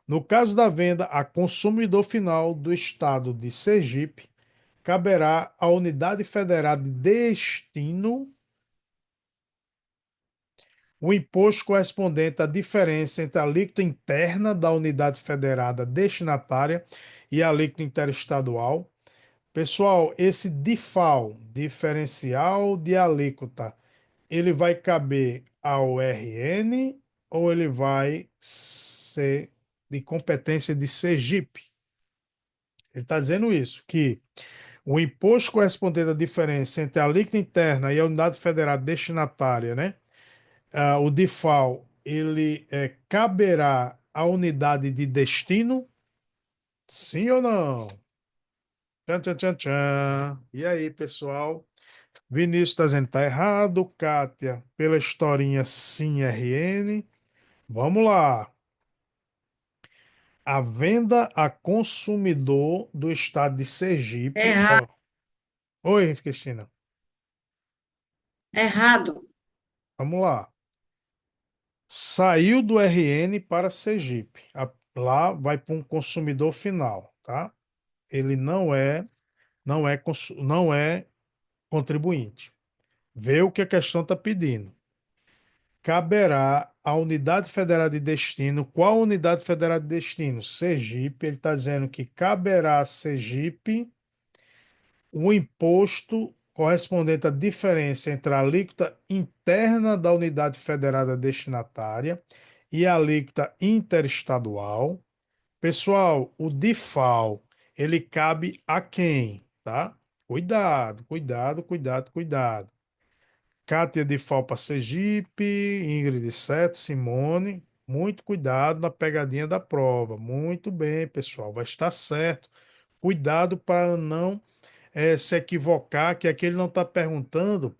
no caso da venda a consumidor final do estado de Sergipe, caberá à unidade federal de destino o imposto correspondente à diferença entre a alíquota interna da unidade federada destinatária e a alíquota interestadual. Pessoal, esse DIFAL, diferencial de alíquota, ele vai caber ao RN ou ele vai ser de competência de Sergipe? Ele está dizendo isso, que o imposto correspondente à diferença entre a alíquota interna e a unidade federal destinatária, né? O DIFAL, ele caberá à unidade de destino? Sim ou não? Tchan, tchan, tchan, tchan. E aí, pessoal? Vinícius está dizendo que está errado. Kátia, pela historinha, sim, RN. Vamos lá. A venda a consumidor do estado de Sergipe. Errado, Ó. Oi, Cristina. errado. Vamos lá. Saiu do RN para Sergipe. Lá vai para um consumidor final, tá? Ele não é contribuinte. Vê o que a questão está pedindo. Caberá à unidade federal de destino. Qual unidade federal de destino? Sergipe. Ele está dizendo que caberá a Sergipe o imposto correspondente à diferença entre a alíquota interna da unidade federada destinatária e a alíquota interestadual. Pessoal, o DIFAL, ele cabe a quem, tá? Cuidado, cuidado, cuidado, cuidado. Cátia de Fal para Sergipe, Ingrid Seto, Simone. Muito cuidado na pegadinha da prova. Muito bem, pessoal, vai estar certo. Cuidado para não se equivocar, que aqui ele não está perguntando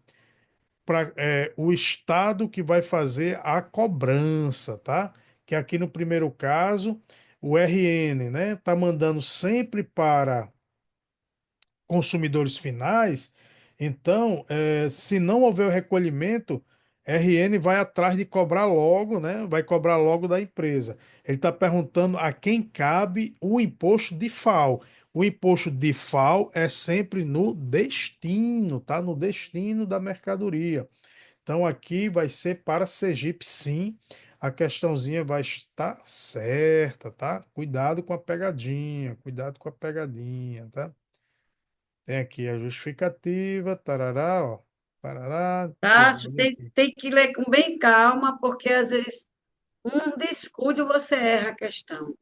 para o estado que vai fazer a cobrança, tá? Que aqui no primeiro caso, o RN, né, tá mandando sempre para consumidores finais. Então, se não houver o recolhimento, RN vai atrás de cobrar logo, né? Vai cobrar logo da empresa. Ele está perguntando a quem cabe o imposto de FAO. O imposto de FAO é sempre no destino, tá? No destino da mercadoria. Então, aqui vai ser para Sergipe, sim. A questãozinha vai estar certa, tá? Cuidado com a pegadinha, cuidado com a pegadinha, tá? Tem aqui a justificativa, tarará, ó. Parará, deixa eu Tássio, ver tem, aqui. tem que ler com bem calma, porque às vezes um descuido você erra a questão.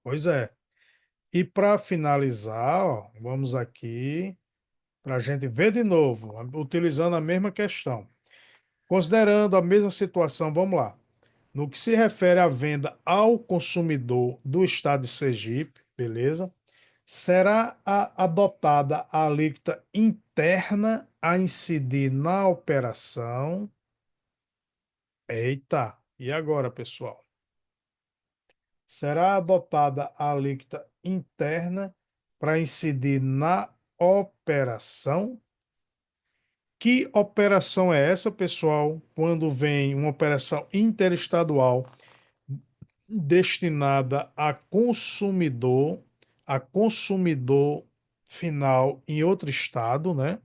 Pois é. E para finalizar, ó, vamos aqui para a gente ver de novo, utilizando a mesma questão. Considerando a mesma situação, vamos lá. No que se refere à venda ao consumidor do estado de Sergipe, beleza? Será adotada a alíquota interna a incidir na operação. Eita, e agora, pessoal? Será adotada a alíquota interna para incidir na operação? Que operação é essa, pessoal? Quando vem uma operação interestadual destinada a consumidor final em outro estado, né?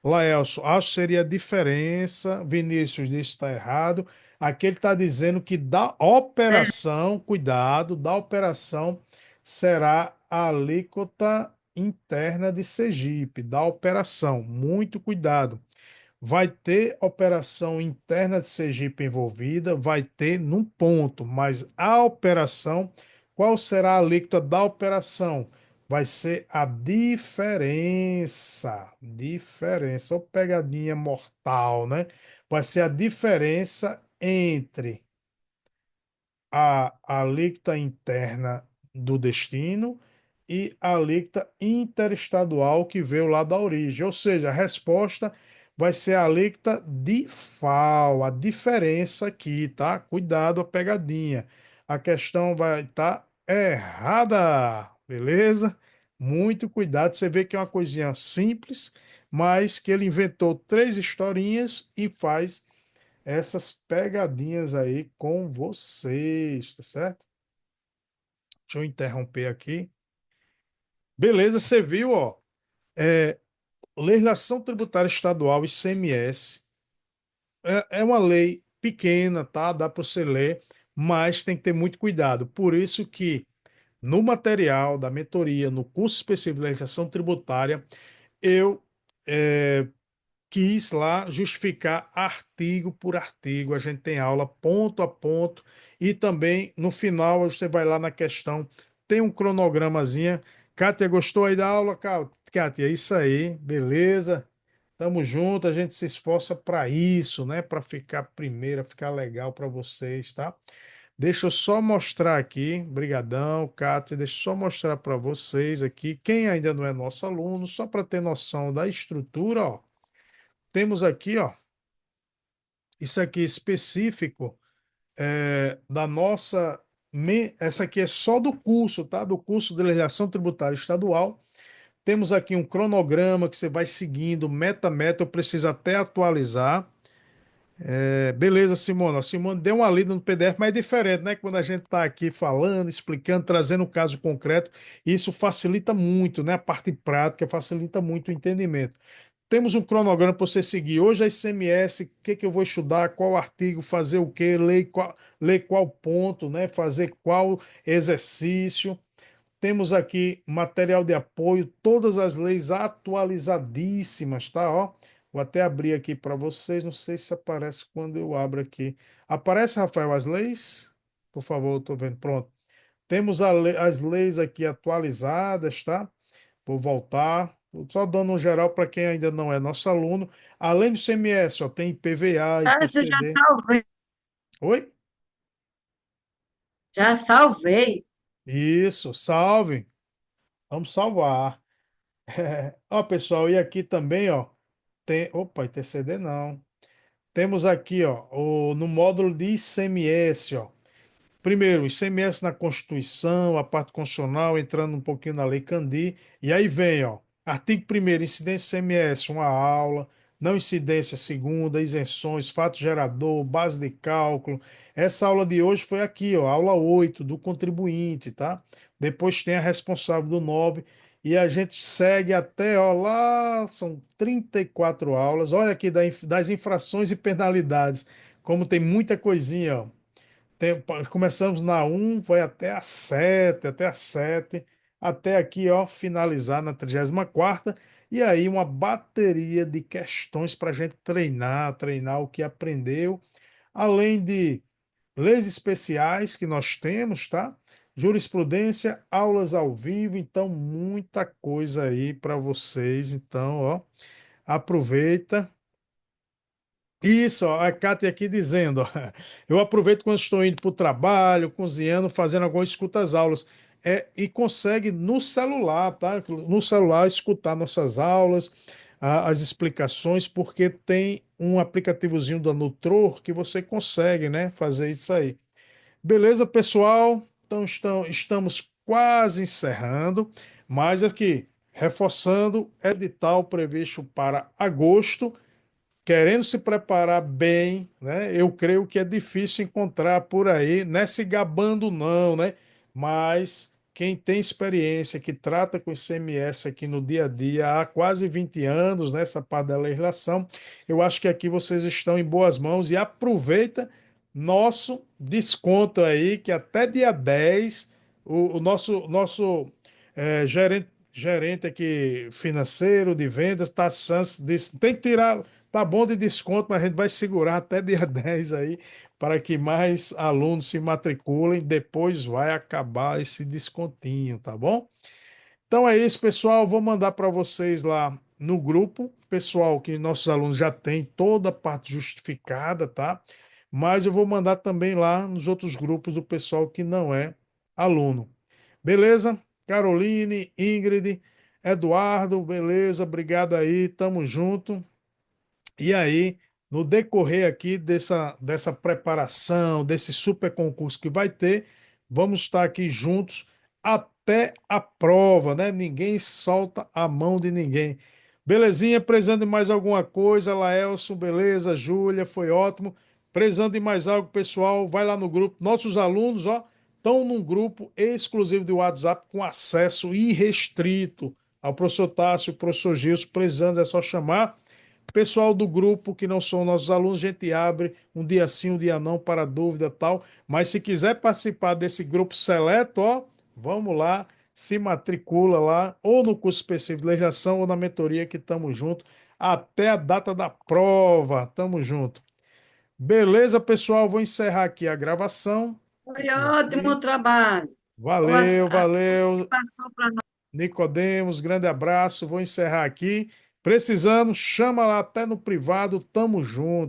Laelso, acho que seria a diferença. Vinícius disse que está errado. Aqui ele está dizendo que da operação, cuidado, da operação será a alíquota interna de Sergipe, da operação. Muito cuidado. Vai ter operação interna de Sergipe envolvida, vai ter num ponto, mas a operação, qual será a alíquota da operação? Vai ser a diferença. Diferença, ou pegadinha mortal, né? Vai ser a diferença entre a alíquota interna do destino e a alíquota interestadual que veio lá da origem. Ou seja, a resposta vai ser a alíquota de FAO, a diferença aqui, tá? Cuidado a pegadinha. A questão vai estar errada, beleza? Muito cuidado. Você vê que é uma coisinha simples, mas que ele inventou três historinhas e faz essas pegadinhas aí com vocês, tá certo? Deixa eu interromper aqui. Beleza, você viu, ó. É, legislação tributária estadual, ICMS, é uma lei pequena, tá? Dá para você ler, mas tem que ter muito cuidado. Por isso que no material da mentoria, no curso específico de legislação tributária, eu quis lá justificar artigo por artigo. A gente tem aula ponto a ponto e também no final você vai lá na questão, tem um cronogramazinha. Kátia, gostou aí da aula, Kátia? É isso aí, beleza? Tamo junto, a gente se esforça para isso, né? Para ficar primeira, ficar legal para vocês, tá? Deixa eu só mostrar aqui, brigadão, Kátia, deixa eu só mostrar para vocês aqui, quem ainda não é nosso aluno, só para ter noção da estrutura, ó. Temos aqui, ó, isso aqui específico da nossa. Essa aqui é só do curso, tá? Do curso de legislação tributária estadual. Temos aqui um cronograma que você vai seguindo, meta, eu preciso até atualizar. Beleza, Simone. A Simone deu uma lida no PDF, mas é diferente, né? Quando a gente está aqui falando, explicando, trazendo um caso concreto, isso facilita muito, né? A parte prática facilita muito o entendimento. Temos um cronograma para você seguir. Hoje é ICMS, o que que eu vou estudar, qual artigo, fazer o quê, ler qual ponto, né? Fazer qual exercício. Temos aqui material de apoio, todas as leis atualizadíssimas, tá? Ó, vou até abrir aqui para vocês, não sei se aparece quando eu abro aqui. Aparece, Rafael, as leis? Por favor, eu estou vendo. Pronto. Temos as leis aqui atualizadas, tá? Vou voltar. Só dando um geral para quem ainda não é nosso aluno. Além do CMS, ó, tem IPVA, Tássio, eu já IPCD. salvei. Oi? Já salvei. Isso, salve. Vamos salvar. Ó, pessoal, e aqui também, ó, tem, opa, ITCD não. Temos aqui, ó, no módulo de ICMS, ó. Primeiro, ICMS na Constituição, a parte constitucional, entrando um pouquinho na Lei Candir, e aí vem, ó, artigo 1º, incidência ICMS, uma aula, não incidência segunda, isenções, fato gerador, base de cálculo. Essa aula de hoje foi aqui, ó, aula 8 do contribuinte, tá? Depois tem a responsável do 9 e a gente segue até, ó, lá são 34 aulas. Olha aqui das infrações e penalidades, como tem muita coisinha, ó. Começamos na 1, foi até a 7, até aqui, ó, finalizar na 34ª, e aí uma bateria de questões para a gente treinar o que aprendeu, além de leis especiais que nós temos, tá? Jurisprudência, aulas ao vivo, então muita coisa aí para vocês, então, ó, aproveita. Isso, ó, a Kátia aqui dizendo, ó, eu aproveito quando estou indo para o trabalho, cozinhando, fazendo algumas escutas aulas, e consegue no celular, tá? No celular escutar nossas aulas, as explicações, porque tem um aplicativozinho da Nutror que você consegue, né, fazer isso aí. Beleza, pessoal? Então estamos quase encerrando, mas aqui, reforçando, edital previsto para agosto, querendo se preparar bem, né? Eu creio que é difícil encontrar por aí, não é se gabando não, né? Mas quem tem experiência, que trata com ICMS aqui no dia a dia há quase 20 anos, nessa parte da legislação, eu acho que aqui vocês estão em boas mãos e aproveita nosso desconto aí, que até dia 10 o nosso gerente aqui financeiro de vendas, tá, disse, tem que tirar. Tá bom de desconto, mas a gente vai segurar até dia 10 aí para que mais alunos se matriculem. Depois vai acabar esse descontinho, tá bom? Então é isso, pessoal. Vou mandar para vocês lá no grupo, pessoal, que nossos alunos já têm toda a parte justificada, tá? Mas eu vou mandar também lá nos outros grupos do pessoal que não é aluno. Beleza? Caroline, Ingrid, Eduardo, beleza? Obrigado aí, tamo junto. E aí, no decorrer aqui dessa preparação, desse super concurso que vai ter, vamos estar aqui juntos até a prova, né? Ninguém solta a mão de ninguém. Belezinha? Precisando de mais alguma coisa, Laelson, beleza? Júlia, foi ótimo. Precisando de mais algo, pessoal, vai lá no grupo. Nossos alunos, ó, estão num grupo exclusivo de WhatsApp com acesso irrestrito ao professor Tássio, professor Gilson. Precisando, é só chamar. Pessoal do grupo que não são nossos alunos, a gente abre um dia sim, um dia não, para dúvida e tal. Mas se quiser participar desse grupo seleto, ó, vamos lá, se matricula lá, ou no curso específico de legislação, ou na mentoria que estamos juntos, até a data da prova. Tamo junto. Beleza, pessoal? Vou encerrar aqui a gravação. Foi ótimo o trabalho. Valeu, Que valeu. passou para nós. Nicodemos, grande abraço. Vou encerrar aqui. Precisando, chama lá até no privado. Tamo junto.